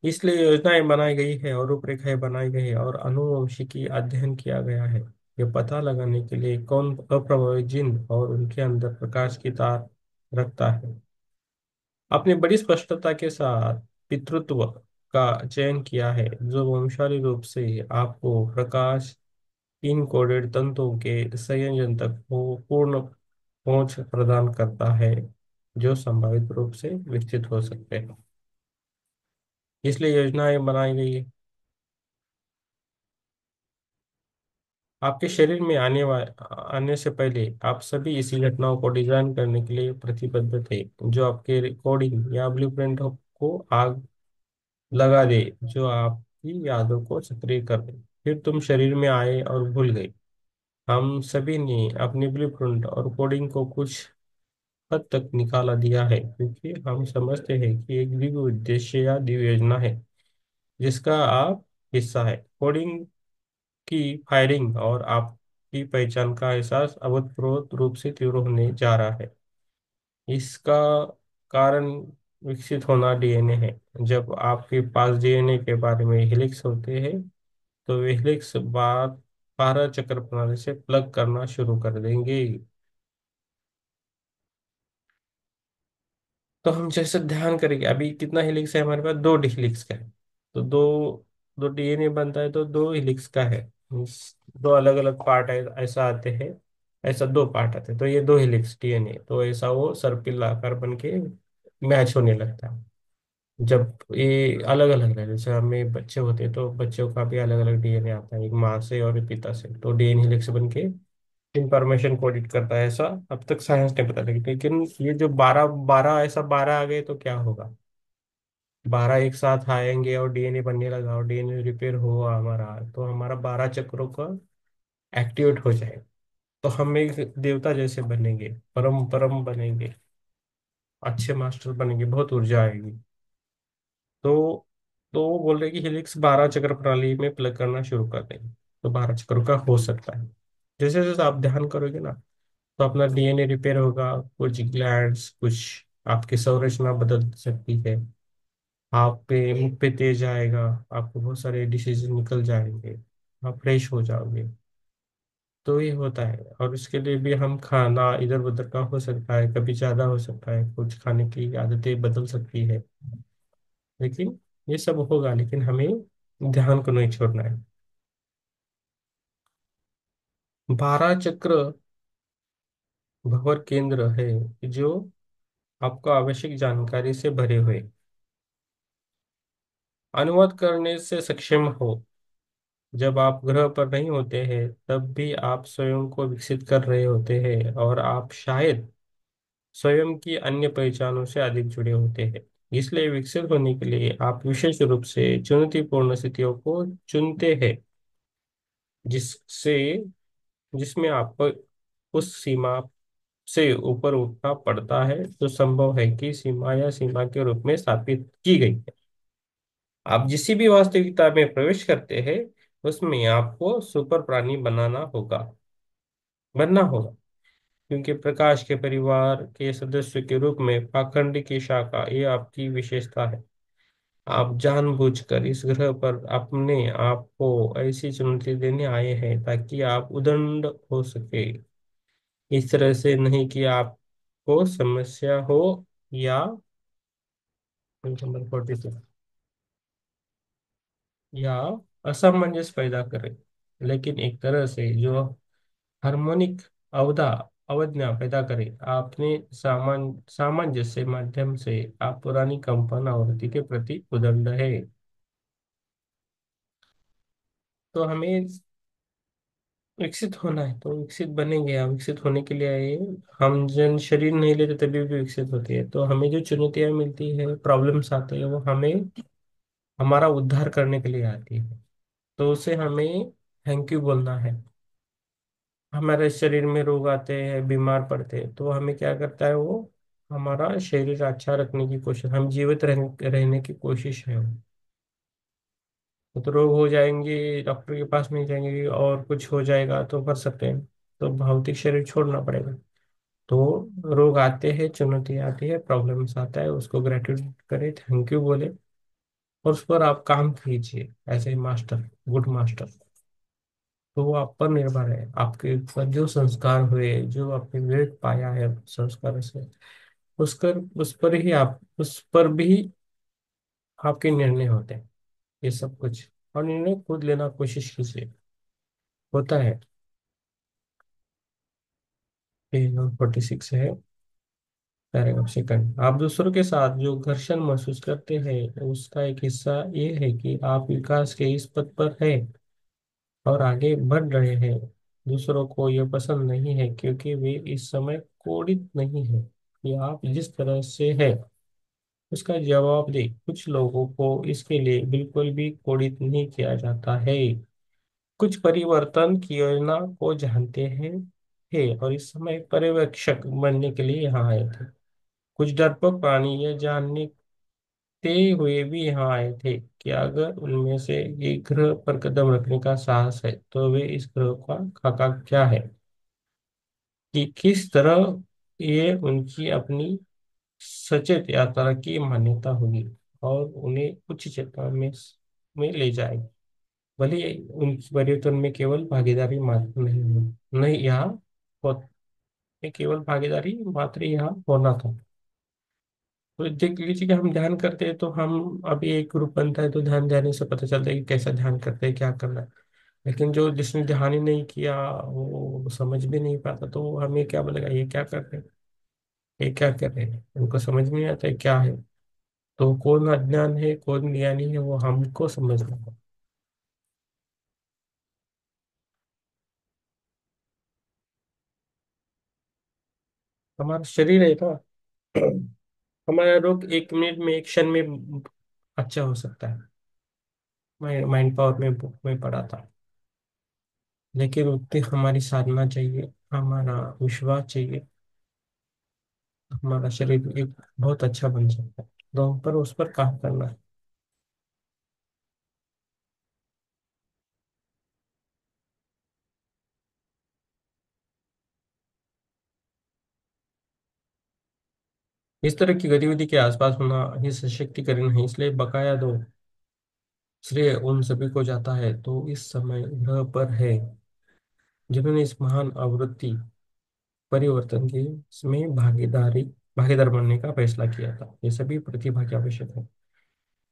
A: इसलिए योजनाएं बनाई गई है और रूपरेखाएं बनाई गई है और आनुवंशिकी अध्ययन किया गया है, ये पता लगाने के लिए कौन अप्रभावित जीन और उनके अंदर प्रकाश की तार रखता है। आपने बड़ी स्पष्टता के साथ पितृत्व का चयन किया है जो वंशावली रूप से आपको प्रकाश इनकोडेड तंतुओं के संयोजन तक पूर्ण पहुंच प्रदान करता है जो संभावित रूप से विकसित हो सकते हैं। इसलिए योजनाएं बनाई गई है। आपके शरीर में आने से पहले आप सभी इसी घटनाओं को डिजाइन करने के लिए प्रतिबद्ध थे, जो आपके रिकॉर्डिंग या ब्लूप्रिंट को आग लगा दे, जो आपकी यादों को सक्रिय कर दे। फिर तुम शरीर में आए और भूल गए। हम सभी ने अपनी ब्लूप्रिंट और कोडिंग को कुछ हद तक निकाला दिया है क्योंकि हम समझते हैं कि एक दिव्य उद्देश्य या दिव्य योजना है जिसका आप हिस्सा है। कोडिंग की फायरिंग और आपकी पहचान का एहसास अभूतपूर्व रूप से तीव्र होने जा रहा है। इसका कारण विकसित होना डीएनए है। जब आपके पास डीएनए के बारे में हेलिक्स होते हैं तो वे हेलिक्स बार 12 चक्र प्रणाली से प्लग करना शुरू कर देंगे। तो हम जैसे ध्यान करेंगे, अभी कितना हेलिक्स है हमारे पास, दो हेलिक्स का है। तो दो दो डीएनए बनता है तो दो हेलिक्स का है। दो अलग अलग पार्ट ऐसा आते हैं, ऐसा दो पार्ट आते हैं, तो ये दो हेलिक्स डीएनए, तो ऐसा वो सर्पिल आकार बन के मैच होने लगता है। जब ये अलग अलग है, जैसे हमें बच्चे होते हैं तो बच्चों का भी अलग अलग डीएनए आता है, एक माँ से और एक पिता से, तो डीएनए हेलिक्स बन के इंफॉर्मेशन कोडिट करता है। ऐसा अब तक साइंस ने पता लगी, लेकिन ये जो 12 12 ऐसा 12 आ गए तो क्या होगा। 12 एक साथ आएंगे और डीएनए बनने लगा और डीएनए रिपेयर हुआ हमारा, तो हमारा 12 चक्रों का एक्टिवेट हो जाए, तो हम एक देवता जैसे बनेंगे, परम परम बनेंगे, अच्छे मास्टर बनेंगे, बहुत ऊर्जा आएगी। तो तो वो बोल रहे कि हेलिक्स 12 चक्र प्रणाली में प्लग करना शुरू कर देंगे, तो 12 चक्रों का हो सकता है। जैसे जैसे आप ध्यान करोगे ना, तो अपना डीएनए रिपेयर होगा, कुछ ग्लैंड्स, कुछ आपकी संरचना बदल सकती है, आप पे मुख पे तेज आएगा, आपको बहुत सारे डिसीजन निकल जाएंगे, आप फ्रेश हो जाओगे। तो ये होता है, और इसके लिए भी हम खाना इधर उधर का हो सकता है, कभी ज्यादा हो सकता है, कुछ खाने की आदतें बदल सकती है, लेकिन ये सब होगा, लेकिन हमें ध्यान को नहीं छोड़ना है। 12 चक्र भंवर केंद्र है जो आपको आवश्यक जानकारी से भरे हुए अनुवाद करने से सक्षम हो। जब आप ग्रह पर नहीं होते हैं तब भी आप स्वयं को विकसित कर रहे होते हैं और आप शायद स्वयं की अन्य पहचानों से अधिक जुड़े होते हैं। इसलिए विकसित होने के लिए आप विशेष रूप से चुनौतीपूर्ण स्थितियों को चुनते हैं जिससे जिसमें आपको उस सीमा से ऊपर उठना पड़ता है जो संभव है कि सीमा या सीमा के रूप में स्थापित की गई है। आप जिस भी वास्तविकता में प्रवेश करते हैं उसमें आपको सुपर प्राणी बनना होगा, क्योंकि प्रकाश के परिवार के सदस्य के रूप में पाखंड की शाखा ये आपकी विशेषता है। आप जानबूझकर इस ग्रह पर अपने आप को ऐसी चुनौती देने आए हैं ताकि आप उदंड हो सके, इस तरह से नहीं कि आपको समस्या हो या नंबर 42 या असमंजस पैदा करे, लेकिन एक तरह से जो हार्मोनिक अवधा अवज्ञा पैदा करे, आपने सामंजस्य माध्यम से आप पुरानी कंपन आवृत्ति के प्रति उदंड है। तो हमें विकसित होना है, तो विकसित बनेंगे। हम विकसित होने के लिए आए, हम जन शरीर नहीं लेते तभी भी विकसित होती है। तो हमें जो चुनौतियां मिलती है, प्रॉब्लम्स आते हैं, वो हमें हमारा उद्धार करने के लिए आती है। तो उसे हमें थैंक यू बोलना है। हमारे शरीर में रोग आते हैं, बीमार पड़ते हैं, तो हमें क्या करता है वो, हमारा शरीर अच्छा रखने की कोशिश, हम जीवित रहने की कोशिश है। तो रोग हो जाएंगे, डॉक्टर के पास नहीं जाएंगे, और कुछ हो जाएगा तो कर सकते हैं, तो भौतिक शरीर छोड़ना पड़ेगा। तो रोग आते हैं, चुनौती आती है, प्रॉब्लम्स आता है, उसको ग्रेटिट्यूड करें, थैंक यू बोले, और उस पर आप काम कीजिए as a master, good master. तो वो आप पर निर्भर है, आपके ऊपर जो संस्कार हुए, जो आपने विवेक पाया है संस्कार से, उस पर ही आप, उस पर भी आपके निर्णय होते हैं, ये सब कुछ। और निर्णय खुद लेना कोशिश कीजिए, होता है। पेज नंबर 46 है, पैराग्राफ सेकंड। आप दूसरों के साथ जो घर्षण महसूस करते हैं, उसका एक हिस्सा ये है कि आप विकास के इस पथ पर हैं और आगे बढ़ रहे हैं। दूसरों को यह पसंद नहीं है क्योंकि वे इस समय कोडित नहीं है कि आप जिस तरह से है उसका जवाब दे। कुछ लोगों को इसके लिए बिल्कुल भी कोडित नहीं किया जाता है। कुछ परिवर्तन की योजना को जानते हैं और इस समय पर्यवेक्षक बनने के लिए यहाँ आए थे। कुछ डरपोक प्राणी यह जानते हुए भी यहाँ आए थे कि अगर उनमें से एक ग्रह पर कदम रखने का साहस है तो वे इस ग्रह का खाका क्या है, कि किस तरह ये उनकी अपनी सचेत यात्रा की मान्यता होगी और उन्हें उच्च चेतना में ले जाएगी। भले ही उनकी परिवर्तन में केवल भागीदारी मात्र नहीं हो, नहीं यहाँ हो, में केवल भागीदारी मात्र यहाँ होना था। तो देख लीजिए कि हम ध्यान करते हैं, तो हम अभी एक ग्रुप बनता है तो ध्यान देने से पता चलता है कि कैसा ध्यान करते हैं, क्या करना है। लेकिन जो जिसने ध्यान ही नहीं किया, वो समझ भी नहीं पाता, तो वो हमें क्या बोलेगा, ये क्या कर रहे हैं, ये क्या कर रहे हैं, उनको समझ में नहीं आता है क्या है। तो कौन अज्ञान है, कौन ज्ञानी है, वो हमको समझना है। हमारा शरीर है ना, हमारा रोग 1 मिनट में, एक क्षण में अच्छा हो सकता है। मैं माइंड पावर में बुक में पढ़ा था। लेकिन उतनी हमारी साधना चाहिए, हमारा विश्वास चाहिए, हमारा शरीर एक बहुत अच्छा बन सकता है। तो हम पर उस पर काम करना है। इस तरह की गतिविधि के आसपास होना ही सशक्तिकरण है। इसलिए बकाया दो श्रेय उन सभी को जाता है तो इस समय ग्रह पर है, जिन्होंने इस महान आवृत्ति परिवर्तन के इसमें भागीदार बनने का फैसला किया था। ये सभी प्रतिभा की आवश्यक है,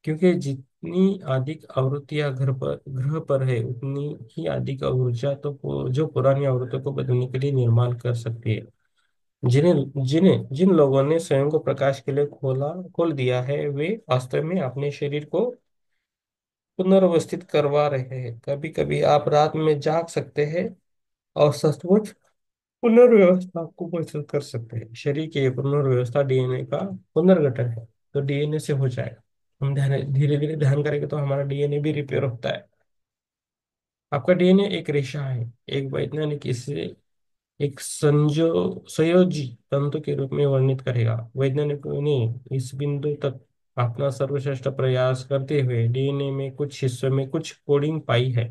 A: क्योंकि जितनी अधिक आवृत्तियां ग्रह पर है, उतनी ही अधिक ऊर्जा तो जो पुरानी आवृत्तियों को बदलने के लिए निर्माण कर सकती है। जिन लोगों ने स्वयं को प्रकाश के लिए खोल दिया है, वे वास्तव में अपने शरीर को पुनर्व्यवस्थित करवा रहे हैं। कभी कभी आप रात में जाग सकते हैं और सचमुच पुनर्व्यवस्था को महसूस कर सकते हैं। शरीर की ये पुनर्व्यवस्था डीएनए का पुनर्गठन है, तो डीएनए से हो जाएगा। हम ध्यान धीरे धीरे ध्यान करेंगे तो हमारा डीएनए भी रिपेयर होता है। आपका डीएनए एक रेशा है, एक वैज्ञानिक इसे एक संयोजी तंतु के रूप में वर्णित करेगा। वैज्ञानिकों ने इस बिंदु तक अपना सर्वश्रेष्ठ प्रयास करते हुए डीएनए में कुछ हिस्सों में कुछ कोडिंग पाई है।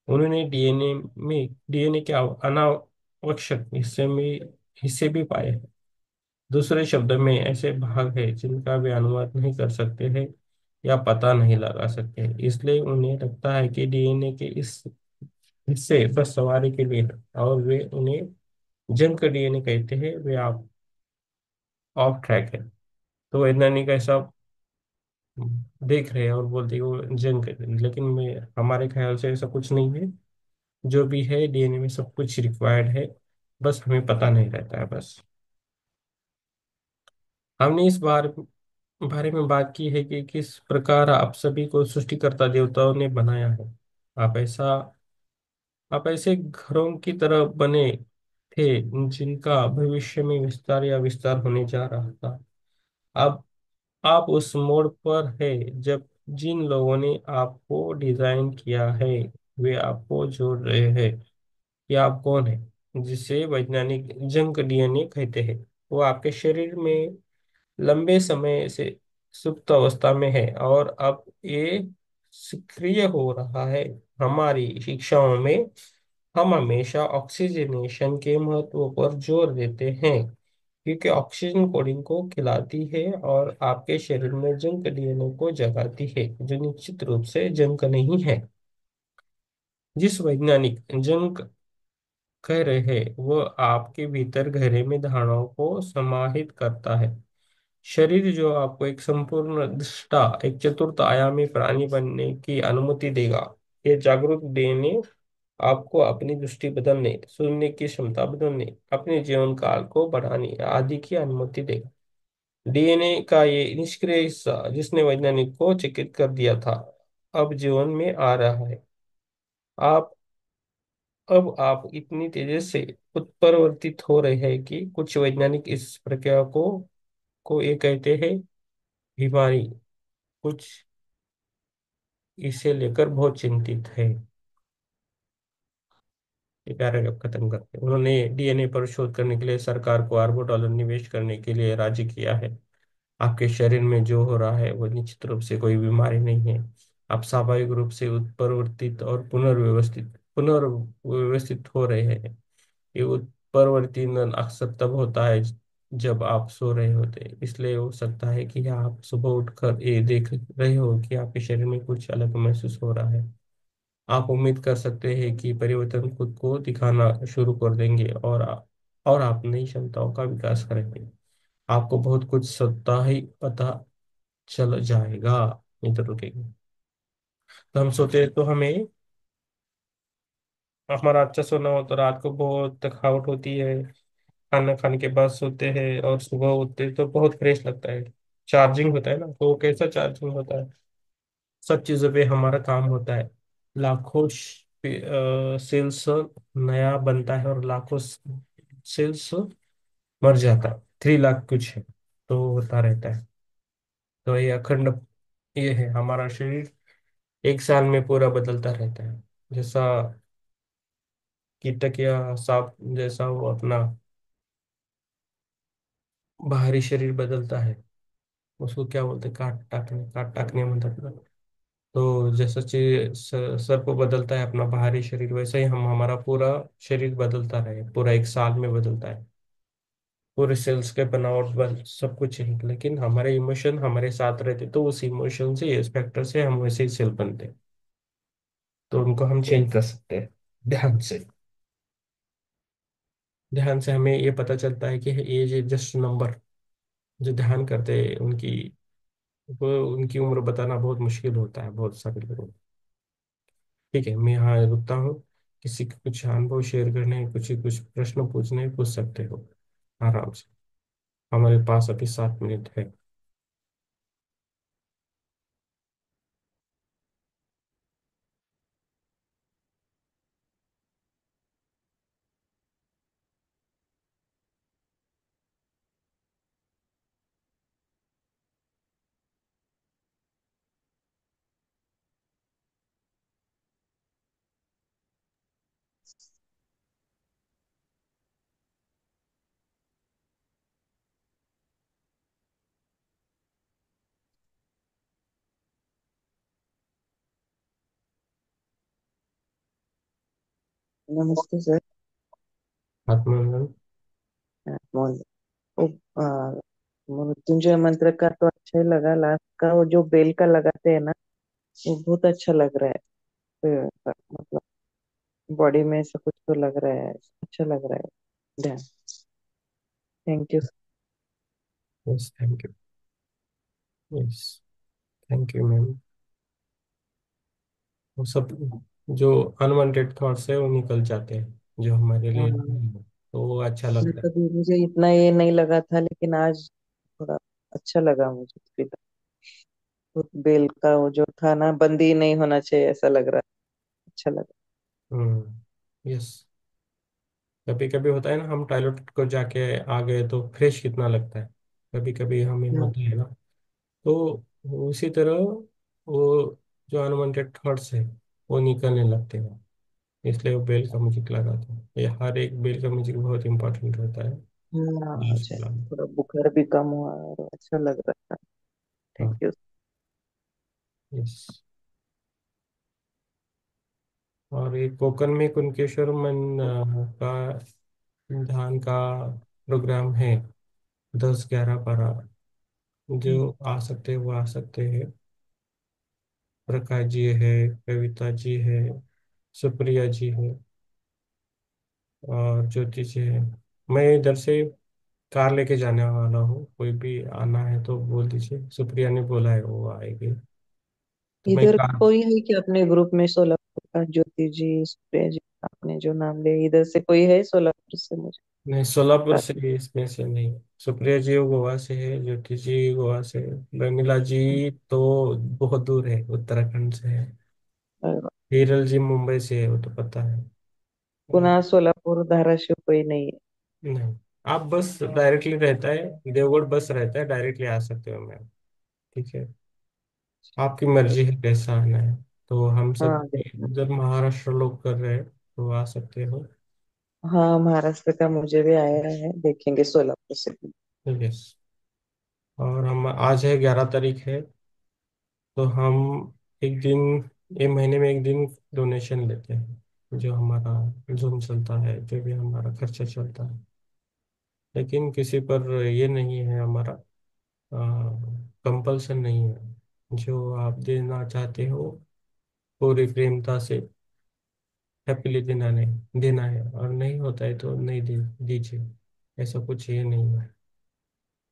A: उन्होंने डीएनए के अनावश्यक हिस्से भी पाए हैं। दूसरे शब्दों में ऐसे भाग हैं जिनका वे अनुवाद नहीं कर सकते हैं या पता नहीं लगा सकते हैं। इसलिए उन्हें लगता है कि डीएनए के इस हिस्से बस सवारी के लिए है और वे उन्हें जंक डीएनए कहते हैं। वे आप ऑफ ट्रैक है। तो वैज्ञानिक ऐसा देख रहे हैं और बोलते हैं वो जंक है, लेकिन मैं हमारे ख्याल से ऐसा कुछ नहीं है। जो भी है डीएनए में सब कुछ रिक्वायर्ड है। बस हमें पता नहीं रहता है बस। हमने इस बारे में बात की है कि किस प्रकार आप सभी को सृष्टिकर्ता देवताओं ने बनाया है। आप ऐसा आप ऐसे घरों की तरह बने थे जिनका भविष्य में विस्तार या विस्तार होने जा रहा था। अब आप उस मोड़ पर है जब जिन लोगों ने आपको डिजाइन किया है वे आपको जोड़ रहे हैं कि आप कौन है, जिसे वैज्ञानिक जंक डीएनए कहते हैं। वो आपके शरीर में लंबे समय से सुप्त अवस्था में है और अब ये सक्रिय हो रहा है। हमारी शिक्षाओं में हम हमेशा ऑक्सीजनेशन के महत्व पर जोर देते हैं, क्योंकि ऑक्सीजन कोडिंग को खिलाती है और आपके शरीर में जंक डीएनए को जगाती है, जो निश्चित रूप से जंक नहीं है। जिस वैज्ञानिक जंक कह रहे हैं वो आपके भीतर गहरे में धारणाओं को समाहित करता है। शरीर जो आपको एक संपूर्ण दृष्टा, एक चतुर्थ आयामी प्राणी बनने की अनुमति देगा। ये जागरूक देने आपको अपनी दृष्टि बदलने, सुनने की क्षमता बदलने, अपने जीवन काल को बढ़ाने आदि की अनुमति देगा। डीएनए का ये निष्क्रिय हिस्सा जिसने वैज्ञानिक को चकित कर दिया था, अब जीवन में आ रहा है। आप अब आप इतनी तेजी से उत्परिवर्तित हो रहे हैं कि कुछ वैज्ञानिक इस प्रक्रिया को ये कहते हैं बीमारी। कुछ इसे लेकर बहुत चिंतित है। ये पैराग्राफ खत्म करते हैं। उन्होंने डीएनए पर शोध करने के लिए सरकार को अरबों डॉलर निवेश करने के लिए राजी किया है। आपके शरीर में जो हो रहा है वो निश्चित रूप से कोई बीमारी नहीं है। आप स्वाभाविक रूप से उत्परिवर्तित और पुनर्व्यवस्थित हो रहे हैं। ये उत्परिवर्तन अक्सर तब होता है जब आप सो रहे होते हैं। इसलिए हो सकता है कि आप सुबह उठकर ये देख रहे हो कि आपके शरीर में कुछ अलग महसूस हो रहा है। आप उम्मीद कर सकते हैं कि परिवर्तन खुद को दिखाना शुरू कर देंगे और आप नई क्षमताओं का विकास करेंगे। आपको बहुत कुछ स्वतः ही पता चल जाएगा। नहीं तो रुकेंगे। तो हम सोते हैं तो हमें हमारा अच्छा सोना हो तो रात को बहुत थकावट होती है। खाना खाने के बाद सोते हैं और सुबह उठते हैं तो बहुत फ्रेश लगता है। चार्जिंग होता है ना, तो वो कैसा चार्जिंग होता है। सब चीजों पे हमारा काम होता है। लाखों सेल्स नया बनता है और लाखों सेल्स मर जाता है। 3 लाख कुछ है, तो होता रहता है। तो ये अखंड ये है हमारा शरीर। एक साल में पूरा बदलता रहता है। जैसा कीटक या सांप जैसा वो अपना बाहरी शरीर बदलता है, उसको क्या बोलते हैं, काट टाकने मतलब ना। तो जैसा सर्प बदलता है अपना बाहरी शरीर, वैसा ही हम हमारा पूरा शरीर बदलता रहे, पूरा एक साल में बदलता है। पूरे सेल्स के बनावट बन सब कुछ है, लेकिन हमारे इमोशन हमारे साथ रहते, तो उस इमोशन से इस फैक्टर से हम वैसे ही सेल बनते हैं। तो उनको हम चेंज कर सकते हैं ध्यान से। ध्यान से हमें ये पता चलता है कि एज इज जस्ट नंबर। जो ध्यान करते हैं वो उनकी उम्र बताना बहुत मुश्किल होता है बहुत सारे लोगों को। ठीक है, मैं यहाँ रुकता हूँ। किसी के कुछ अनुभव शेयर करने, कुछ कुछ प्रश्न पूछने पूछ सकते हो आराम से। हमारे पास अभी 7 मिनट है।
C: नमस्ते सर।
A: आत्मनिर्भर।
C: मोहन ओ, मृत्युंजय मंत्र का तो अच्छा ही लगा। लास्ट का वो जो बेल का लगाते हैं ना, वो बहुत अच्छा लग रहा है। मतलब बॉडी में ऐसा कुछ तो लग रहा है, अच्छा लग रहा है। ध्यान। Thank you.
A: Yes, thank you. Yes, thank you ma'am. वो सब जो अनवांटेड थॉट्स है वो निकल जाते हैं, जो हमारे लिए
C: हाँ,
A: नहीं है। तो वो अच्छा
C: मैं
A: लगता है।
C: कभी मुझे इतना ये नहीं लगा था, लेकिन आज थोड़ा अच्छा लगा मुझे। वो बेल का वो जो था ना, बंदी नहीं होना चाहिए ऐसा लग रहा। अच्छा लगा।
A: यस। कभी कभी होता है ना, हम टॉयलेट को जाके आ गए तो फ्रेश कितना लगता है, कभी कभी हमें
C: हाँ,
A: होता है ना। तो उसी तरह वो जो अनवांटेड थॉट्स है वो निकलने लगते हैं। इसलिए वो बेल का म्यूजिक लगाते हैं, ये हर एक बेल का म्यूजिक बहुत इंपॉर्टेंट होता है
C: हाँ,
A: आज
C: अच्छा।
A: कल।
C: थोड़ा बुखार भी कम हुआ और अच्छा लग रहा था। थैंक
A: हाँ।
C: यू।
A: यस। और ये कोकण में कुनकेश्वर मन का ध्यान का प्रोग्राम है, 10, 11, 12। जो आ सकते हैं वो आ सकते हैं। प्रकाश जी है, कविता जी है, सुप्रिया जी है, और ज्योति जी है। मैं इधर से कार लेके जाने वाला हूँ, कोई भी आना है तो बोल दीजिए, सुप्रिया ने बोला है वो आएगी। तो मैं
C: इधर
A: कार।
C: कोई है कि अपने ग्रुप में सोलापुर का? ज्योति जी, सुप्रिया जी, आपने जो नाम लिया, इधर से कोई है सोलापुर से? मुझे
A: नहीं, सोलापुर
C: पता
A: से इसमें से नहीं। सुप्रिया जी वो गोवा से है, ज्योति जी गोवा से है, रमीला जी तो बहुत दूर है, उत्तराखंड से है।
C: नहीं।
A: हिरल जी मुंबई से है, वो तो पता है।
C: पुनः सोलापुर, धाराशिव कोई नहीं है?
A: नहीं, आप बस डायरेक्टली रहता है, देवगढ़ बस रहता है, डायरेक्टली आ सकते हो मैम। ठीक है, आपकी मर्जी है कैसा आना है। तो हम सब
C: हाँ, देखना।
A: इधर महाराष्ट्र लोग कर रहे हैं, तो आ सकते हो।
C: हाँ, महाराष्ट्र का मुझे भी आया है, देखेंगे सोलापुर से भी।
A: यस। और हम आज है 11 तारीख है, तो हम एक दिन, एक महीने में एक दिन डोनेशन लेते हैं, जो हमारा जूम चलता है, जो भी हमारा खर्चा चलता है। लेकिन किसी पर ये नहीं है हमारा, कंपल्सन नहीं है। जो आप देना चाहते हो पूरी प्रेमता से हैप्पीली देना है, और नहीं होता है तो नहीं दीजिए। ऐसा कुछ ये नहीं है,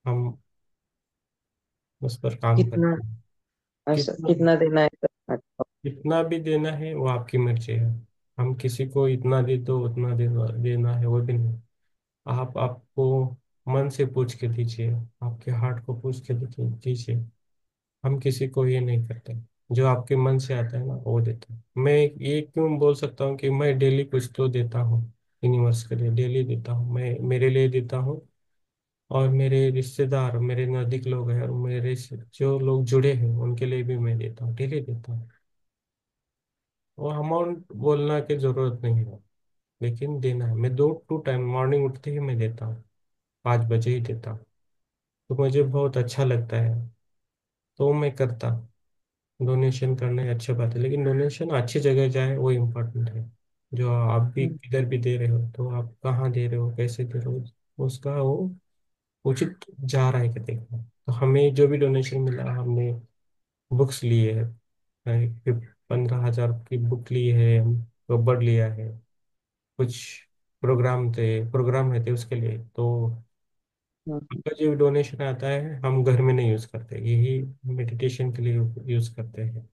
A: हम उस पर काम
C: कितना?
A: करते हैं।
C: अच्छा,
A: कितना,
C: कितना देना है तो?
A: कितना भी देना है वो आपकी मर्जी है। हम किसी को इतना दे दो उतना देना है वो भी नहीं। आप आपको मन से पूछ के दीजिए, आपके हार्ट को पूछ के दीजिए। हम किसी को ये नहीं करते, जो आपके मन से आता है ना वो देते हैं। मैं ये क्यों बोल सकता हूँ कि मैं डेली कुछ तो देता हूँ, यूनिवर्स के लिए डेली देता हूँ, मैं मेरे लिए देता हूँ, और मेरे रिश्तेदार, मेरे नज़दीक लोग हैं, और मेरे से जो लोग जुड़े हैं उनके लिए भी मैं देता हूँ, डेली देता हूँ। वो अमाउंट बोलना की जरूरत नहीं है, लेकिन देना है। मैं 2 टाइम मॉर्निंग उठते ही मैं देता हूँ, 5 बजे ही देता हूँ। तो मुझे बहुत अच्छा लगता है, तो मैं करता। डोनेशन करना है अच्छी बात है, लेकिन डोनेशन अच्छी जगह जाए वो इम्पोर्टेंट है। जो आप भी
C: हम्म,
A: किधर भी दे रहे हो, तो आप कहाँ दे रहे हो, कैसे दे रहे हो, उसका वो उचित जा रहा है कि देखना। तो हमें जो भी डोनेशन मिला, हमने बुक्स लिए है, 15,000 की बुक ली है, रबड़ लिया है, कुछ प्रोग्राम रहते उसके लिए। तो
C: हम्म,
A: आपका जो डोनेशन आता है हम घर में नहीं यूज करते, यही मेडिटेशन के लिए यूज करते हैं।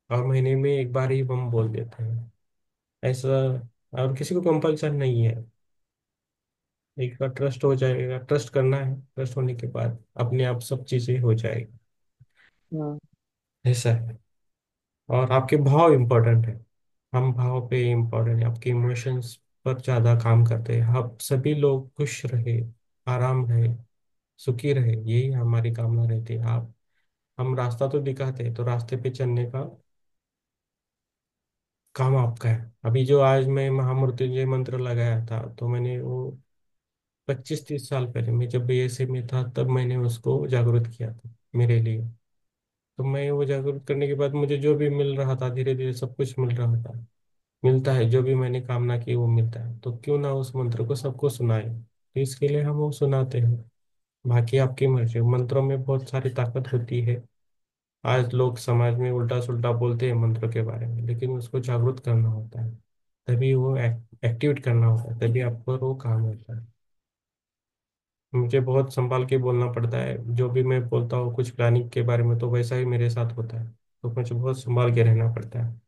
A: और महीने में एक बार ही हम बोल देते हैं ऐसा। और किसी को कंपल्सन नहीं है, एक बार ट्रस्ट हो जाएगा, ट्रस्ट करना है, ट्रस्ट होने के बाद अपने आप सब चीजें हो जाएगी।
C: हम्म,
A: ऐसा है। और आपके भाव इम्पोर्टेंट है, हम भाव पे इम्पोर्टेंट है, आपके इमोशंस पर ज्यादा काम करते हैं। हम सभी लोग खुश रहे, आराम रहे, सुखी रहे, यही हमारी कामना रहती है। आप, हम रास्ता तो दिखाते हैं, तो रास्ते पे चलने का काम आपका है। अभी जो आज मैं महामृत्युंजय मंत्र लगाया था, तो मैंने वो 25, 30 साल पहले मैं जब बीएसए में था तब मैंने उसको जागृत किया था मेरे लिए। तो मैं वो जागृत करने के बाद मुझे जो भी मिल रहा था, धीरे धीरे सब कुछ मिल रहा था, मिलता है। जो भी मैंने कामना की वो मिलता है, तो क्यों ना उस मंत्र को सबको सुनाए। तो इसके लिए हम वो सुनाते हैं। बाकी आपकी मर्जी, मंत्रों में बहुत सारी ताकत होती है। आज लोग समाज में उल्टा सुल्टा बोलते हैं मंत्रों के बारे में, लेकिन उसको जागृत करना होता है, तभी वो एक्टिवेट करना होता है, तभी आपको वो काम होता है। मुझे बहुत संभाल के बोलना पड़ता है, जो भी मैं बोलता हूँ कुछ प्लानिंग के बारे में, तो वैसा ही मेरे साथ होता है। तो मुझे बहुत संभाल के रहना पड़ता है।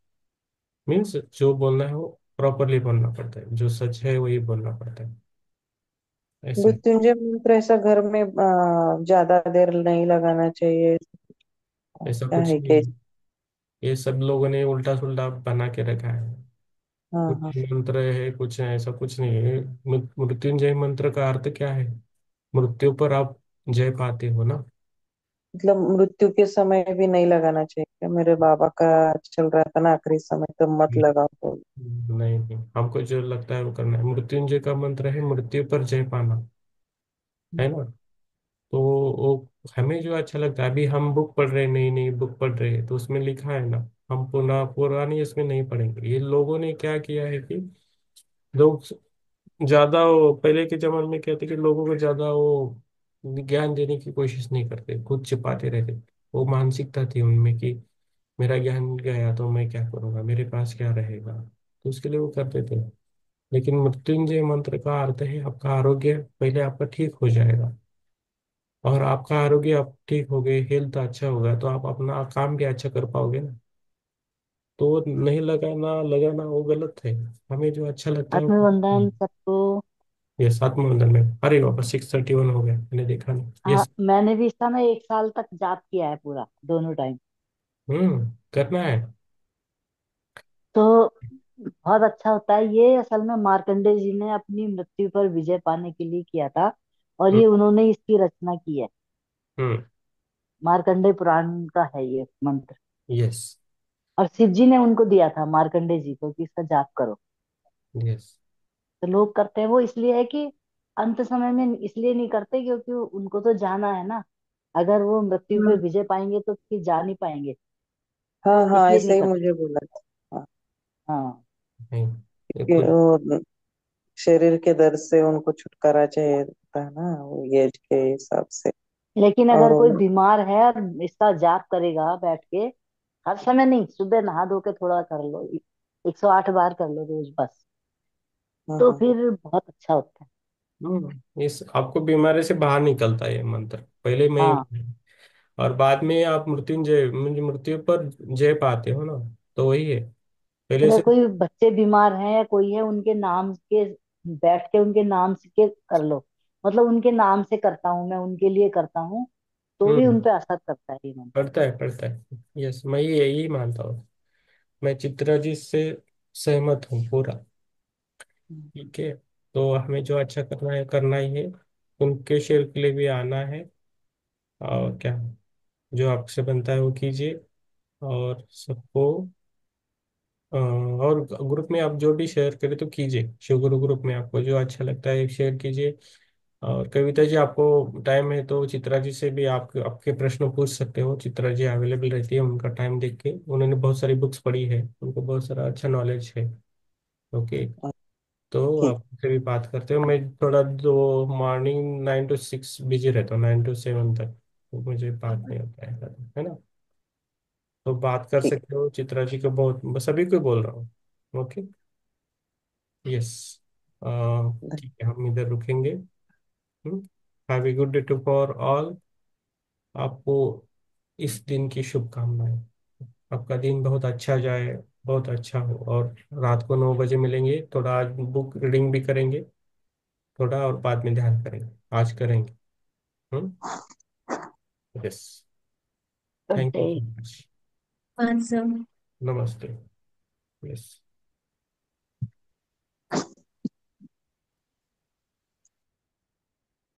A: मीन्स जो बोलना है वो प्रॉपरली बोलना पड़ता है, जो सच है वही बोलना पड़ता है। ऐसा है।
C: मृत्युंजय मंत्र ऐसा घर में ज्यादा देर नहीं लगाना चाहिए,
A: ऐसा
C: क्या
A: कुछ
C: है
A: नहीं
C: कि?
A: है। ये सब लोगों ने उल्टा सुल्टा बना के रखा है।
C: हाँ हाँ।
A: कुछ मंत्र है, कुछ है, ऐसा कुछ नहीं है। मृत्युंजय मंत्र का अर्थ क्या है? मृत्यु पर आप जय पाते हो ना।
C: मतलब मृत्यु के समय भी नहीं लगाना चाहिए क्या? मेरे बाबा का चल रहा था ना आखिरी समय, तो मत लगाओ तो।
A: नहीं नहीं, हमको जो लगता है वो करना है। मृत्युंजय का मंत्र है मृत्यु पर जय पाना, है ना। तो वो हमें जो अच्छा लगता है, अभी हम बुक पढ़ रहे हैं, नई नई बुक पढ़ रहे हैं, तो उसमें लिखा है ना, हम पुनः पुरानी इसमें नहीं पढ़ेंगे। ये लोगों ने क्या किया है कि लोग ज्यादा वो पहले के जमाने में कहते कि लोगों को ज्यादा वो ज्ञान देने की कोशिश नहीं करते, खुद छिपाते रहते। वो मानसिकता थी उनमें कि मेरा ज्ञान गया तो मैं क्या करूंगा, मेरे पास क्या रहेगा, तो उसके लिए वो करते थे। लेकिन मृत्युंजय मंत्र का अर्थ है आपका आरोग्य पहले आपका ठीक हो जाएगा। और आपका आरोग्य आप ठीक हो गए, हेल्थ अच्छा होगा, तो आप अपना काम भी अच्छा कर पाओगे ना। तो वो नहीं लगाना लगाना वो गलत है। हमें जो अच्छा लगता है वो
D: आत्मबंधन सबको।
A: ये 7वें मंदिर में। अरे बाबा 6:31 हो गया, मैंने देखा नहीं ये।
D: हाँ, मैंने भी इसका ना 1 साल तक जाप किया है पूरा, दोनों टाइम।
A: करना है।
D: तो बहुत अच्छा होता है ये। असल में मार्कंडे जी ने अपनी मृत्यु पर विजय पाने के लिए किया था, और
A: हम्म।
D: ये उन्होंने इसकी रचना की है।
A: हम्म।
D: मार्कंडे पुराण का है ये मंत्र।
A: यस।
D: और शिव जी ने उनको दिया था मार्कंडे जी को कि इसका जाप करो।
A: यस।
D: तो लोग करते हैं वो, इसलिए है कि अंत समय में इसलिए नहीं करते क्योंकि उनको तो जाना है ना। अगर वो मृत्यु पे
C: हम्म।
D: विजय पाएंगे तो फिर जा नहीं पाएंगे,
C: हाँ हाँ,
D: इसलिए
C: ऐसे
D: नहीं
C: ही
D: करते।
C: मुझे बोला था। हाँ,
D: हाँ।
A: नहीं, ये
C: कि
A: खुद।
C: वो शरीर के दर्द से उनको छुटकारा चाहिए था ना, वो एज के हिसाब से।
D: लेकिन अगर
C: और
D: कोई बीमार है और इसका जाप करेगा बैठ के, हर समय नहीं, सुबह नहा धो के थोड़ा कर लो, 108 बार कर लो रोज बस,
C: हाँ
D: तो
C: हाँ
D: फिर बहुत अच्छा होता है।
A: इस आपको बीमारी से बाहर निकलता है ये मंत्र, पहले मैं
D: हाँ,
A: और बाद में आप मृत्युंजय मृत्यु पर जय पाते हो ना। तो वही है पहले
D: अगर
A: से।
D: कोई बच्चे बीमार हैं या कोई है, उनके नाम के बैठ के उनके नाम से के कर लो। मतलब उनके नाम से करता हूँ मैं, उनके लिए करता हूँ, तो भी
A: हम्म।
D: उनपे असर करता है ये मंत्र।
A: पढ़ता है पढ़ता है। यस, मैं यही मानता हूँ। मैं चित्रा जी से सहमत हूँ पूरा।
D: हम्म।
A: ठीक है। तो हमें जो अच्छा करना है करना ही है। उनके शेर के लिए भी आना है। और क्या, जो आपसे बनता है वो कीजिए। और सबको और ग्रुप में आप जो भी शेयर करें तो कीजिए, शिव गुरु ग्रुप में आपको जो अच्छा लगता है शेयर कीजिए। और कविता जी, आपको टाइम है तो चित्रा जी से भी आप आपके प्रश्न पूछ सकते हो। चित्रा जी अवेलेबल रहती है, उनका टाइम देख के। उन्होंने बहुत सारी बुक्स पढ़ी है, उनको बहुत सारा अच्छा नॉलेज है। ओके।
C: हाँ,
A: तो
C: ठीक।
A: आपसे भी बात करते हो। मैं थोड़ा दो मॉर्निंग 9 to 6 बिजी रहता हूँ, 9 to 7 तक। तो मुझे बात नहीं होता है ना। तो बात कर
C: ठीक।
A: सकते हो चित्रा जी को, बहुत बस अभी को बोल रहा हूँ। ओके। यस। ठीक है, हम इधर रुकेंगे। Have a good day to for all. आपको इस दिन की शुभकामनाएं। आपका दिन बहुत अच्छा जाए, बहुत अच्छा हो। और रात को 9 बजे मिलेंगे, थोड़ा आज बुक रीडिंग भी करेंगे, थोड़ा और बाद में ध्यान करेंगे, आज करेंगे। Hmm. Yes.
D: Good
A: thank
D: day.
A: You so much. नमस्ते। यस।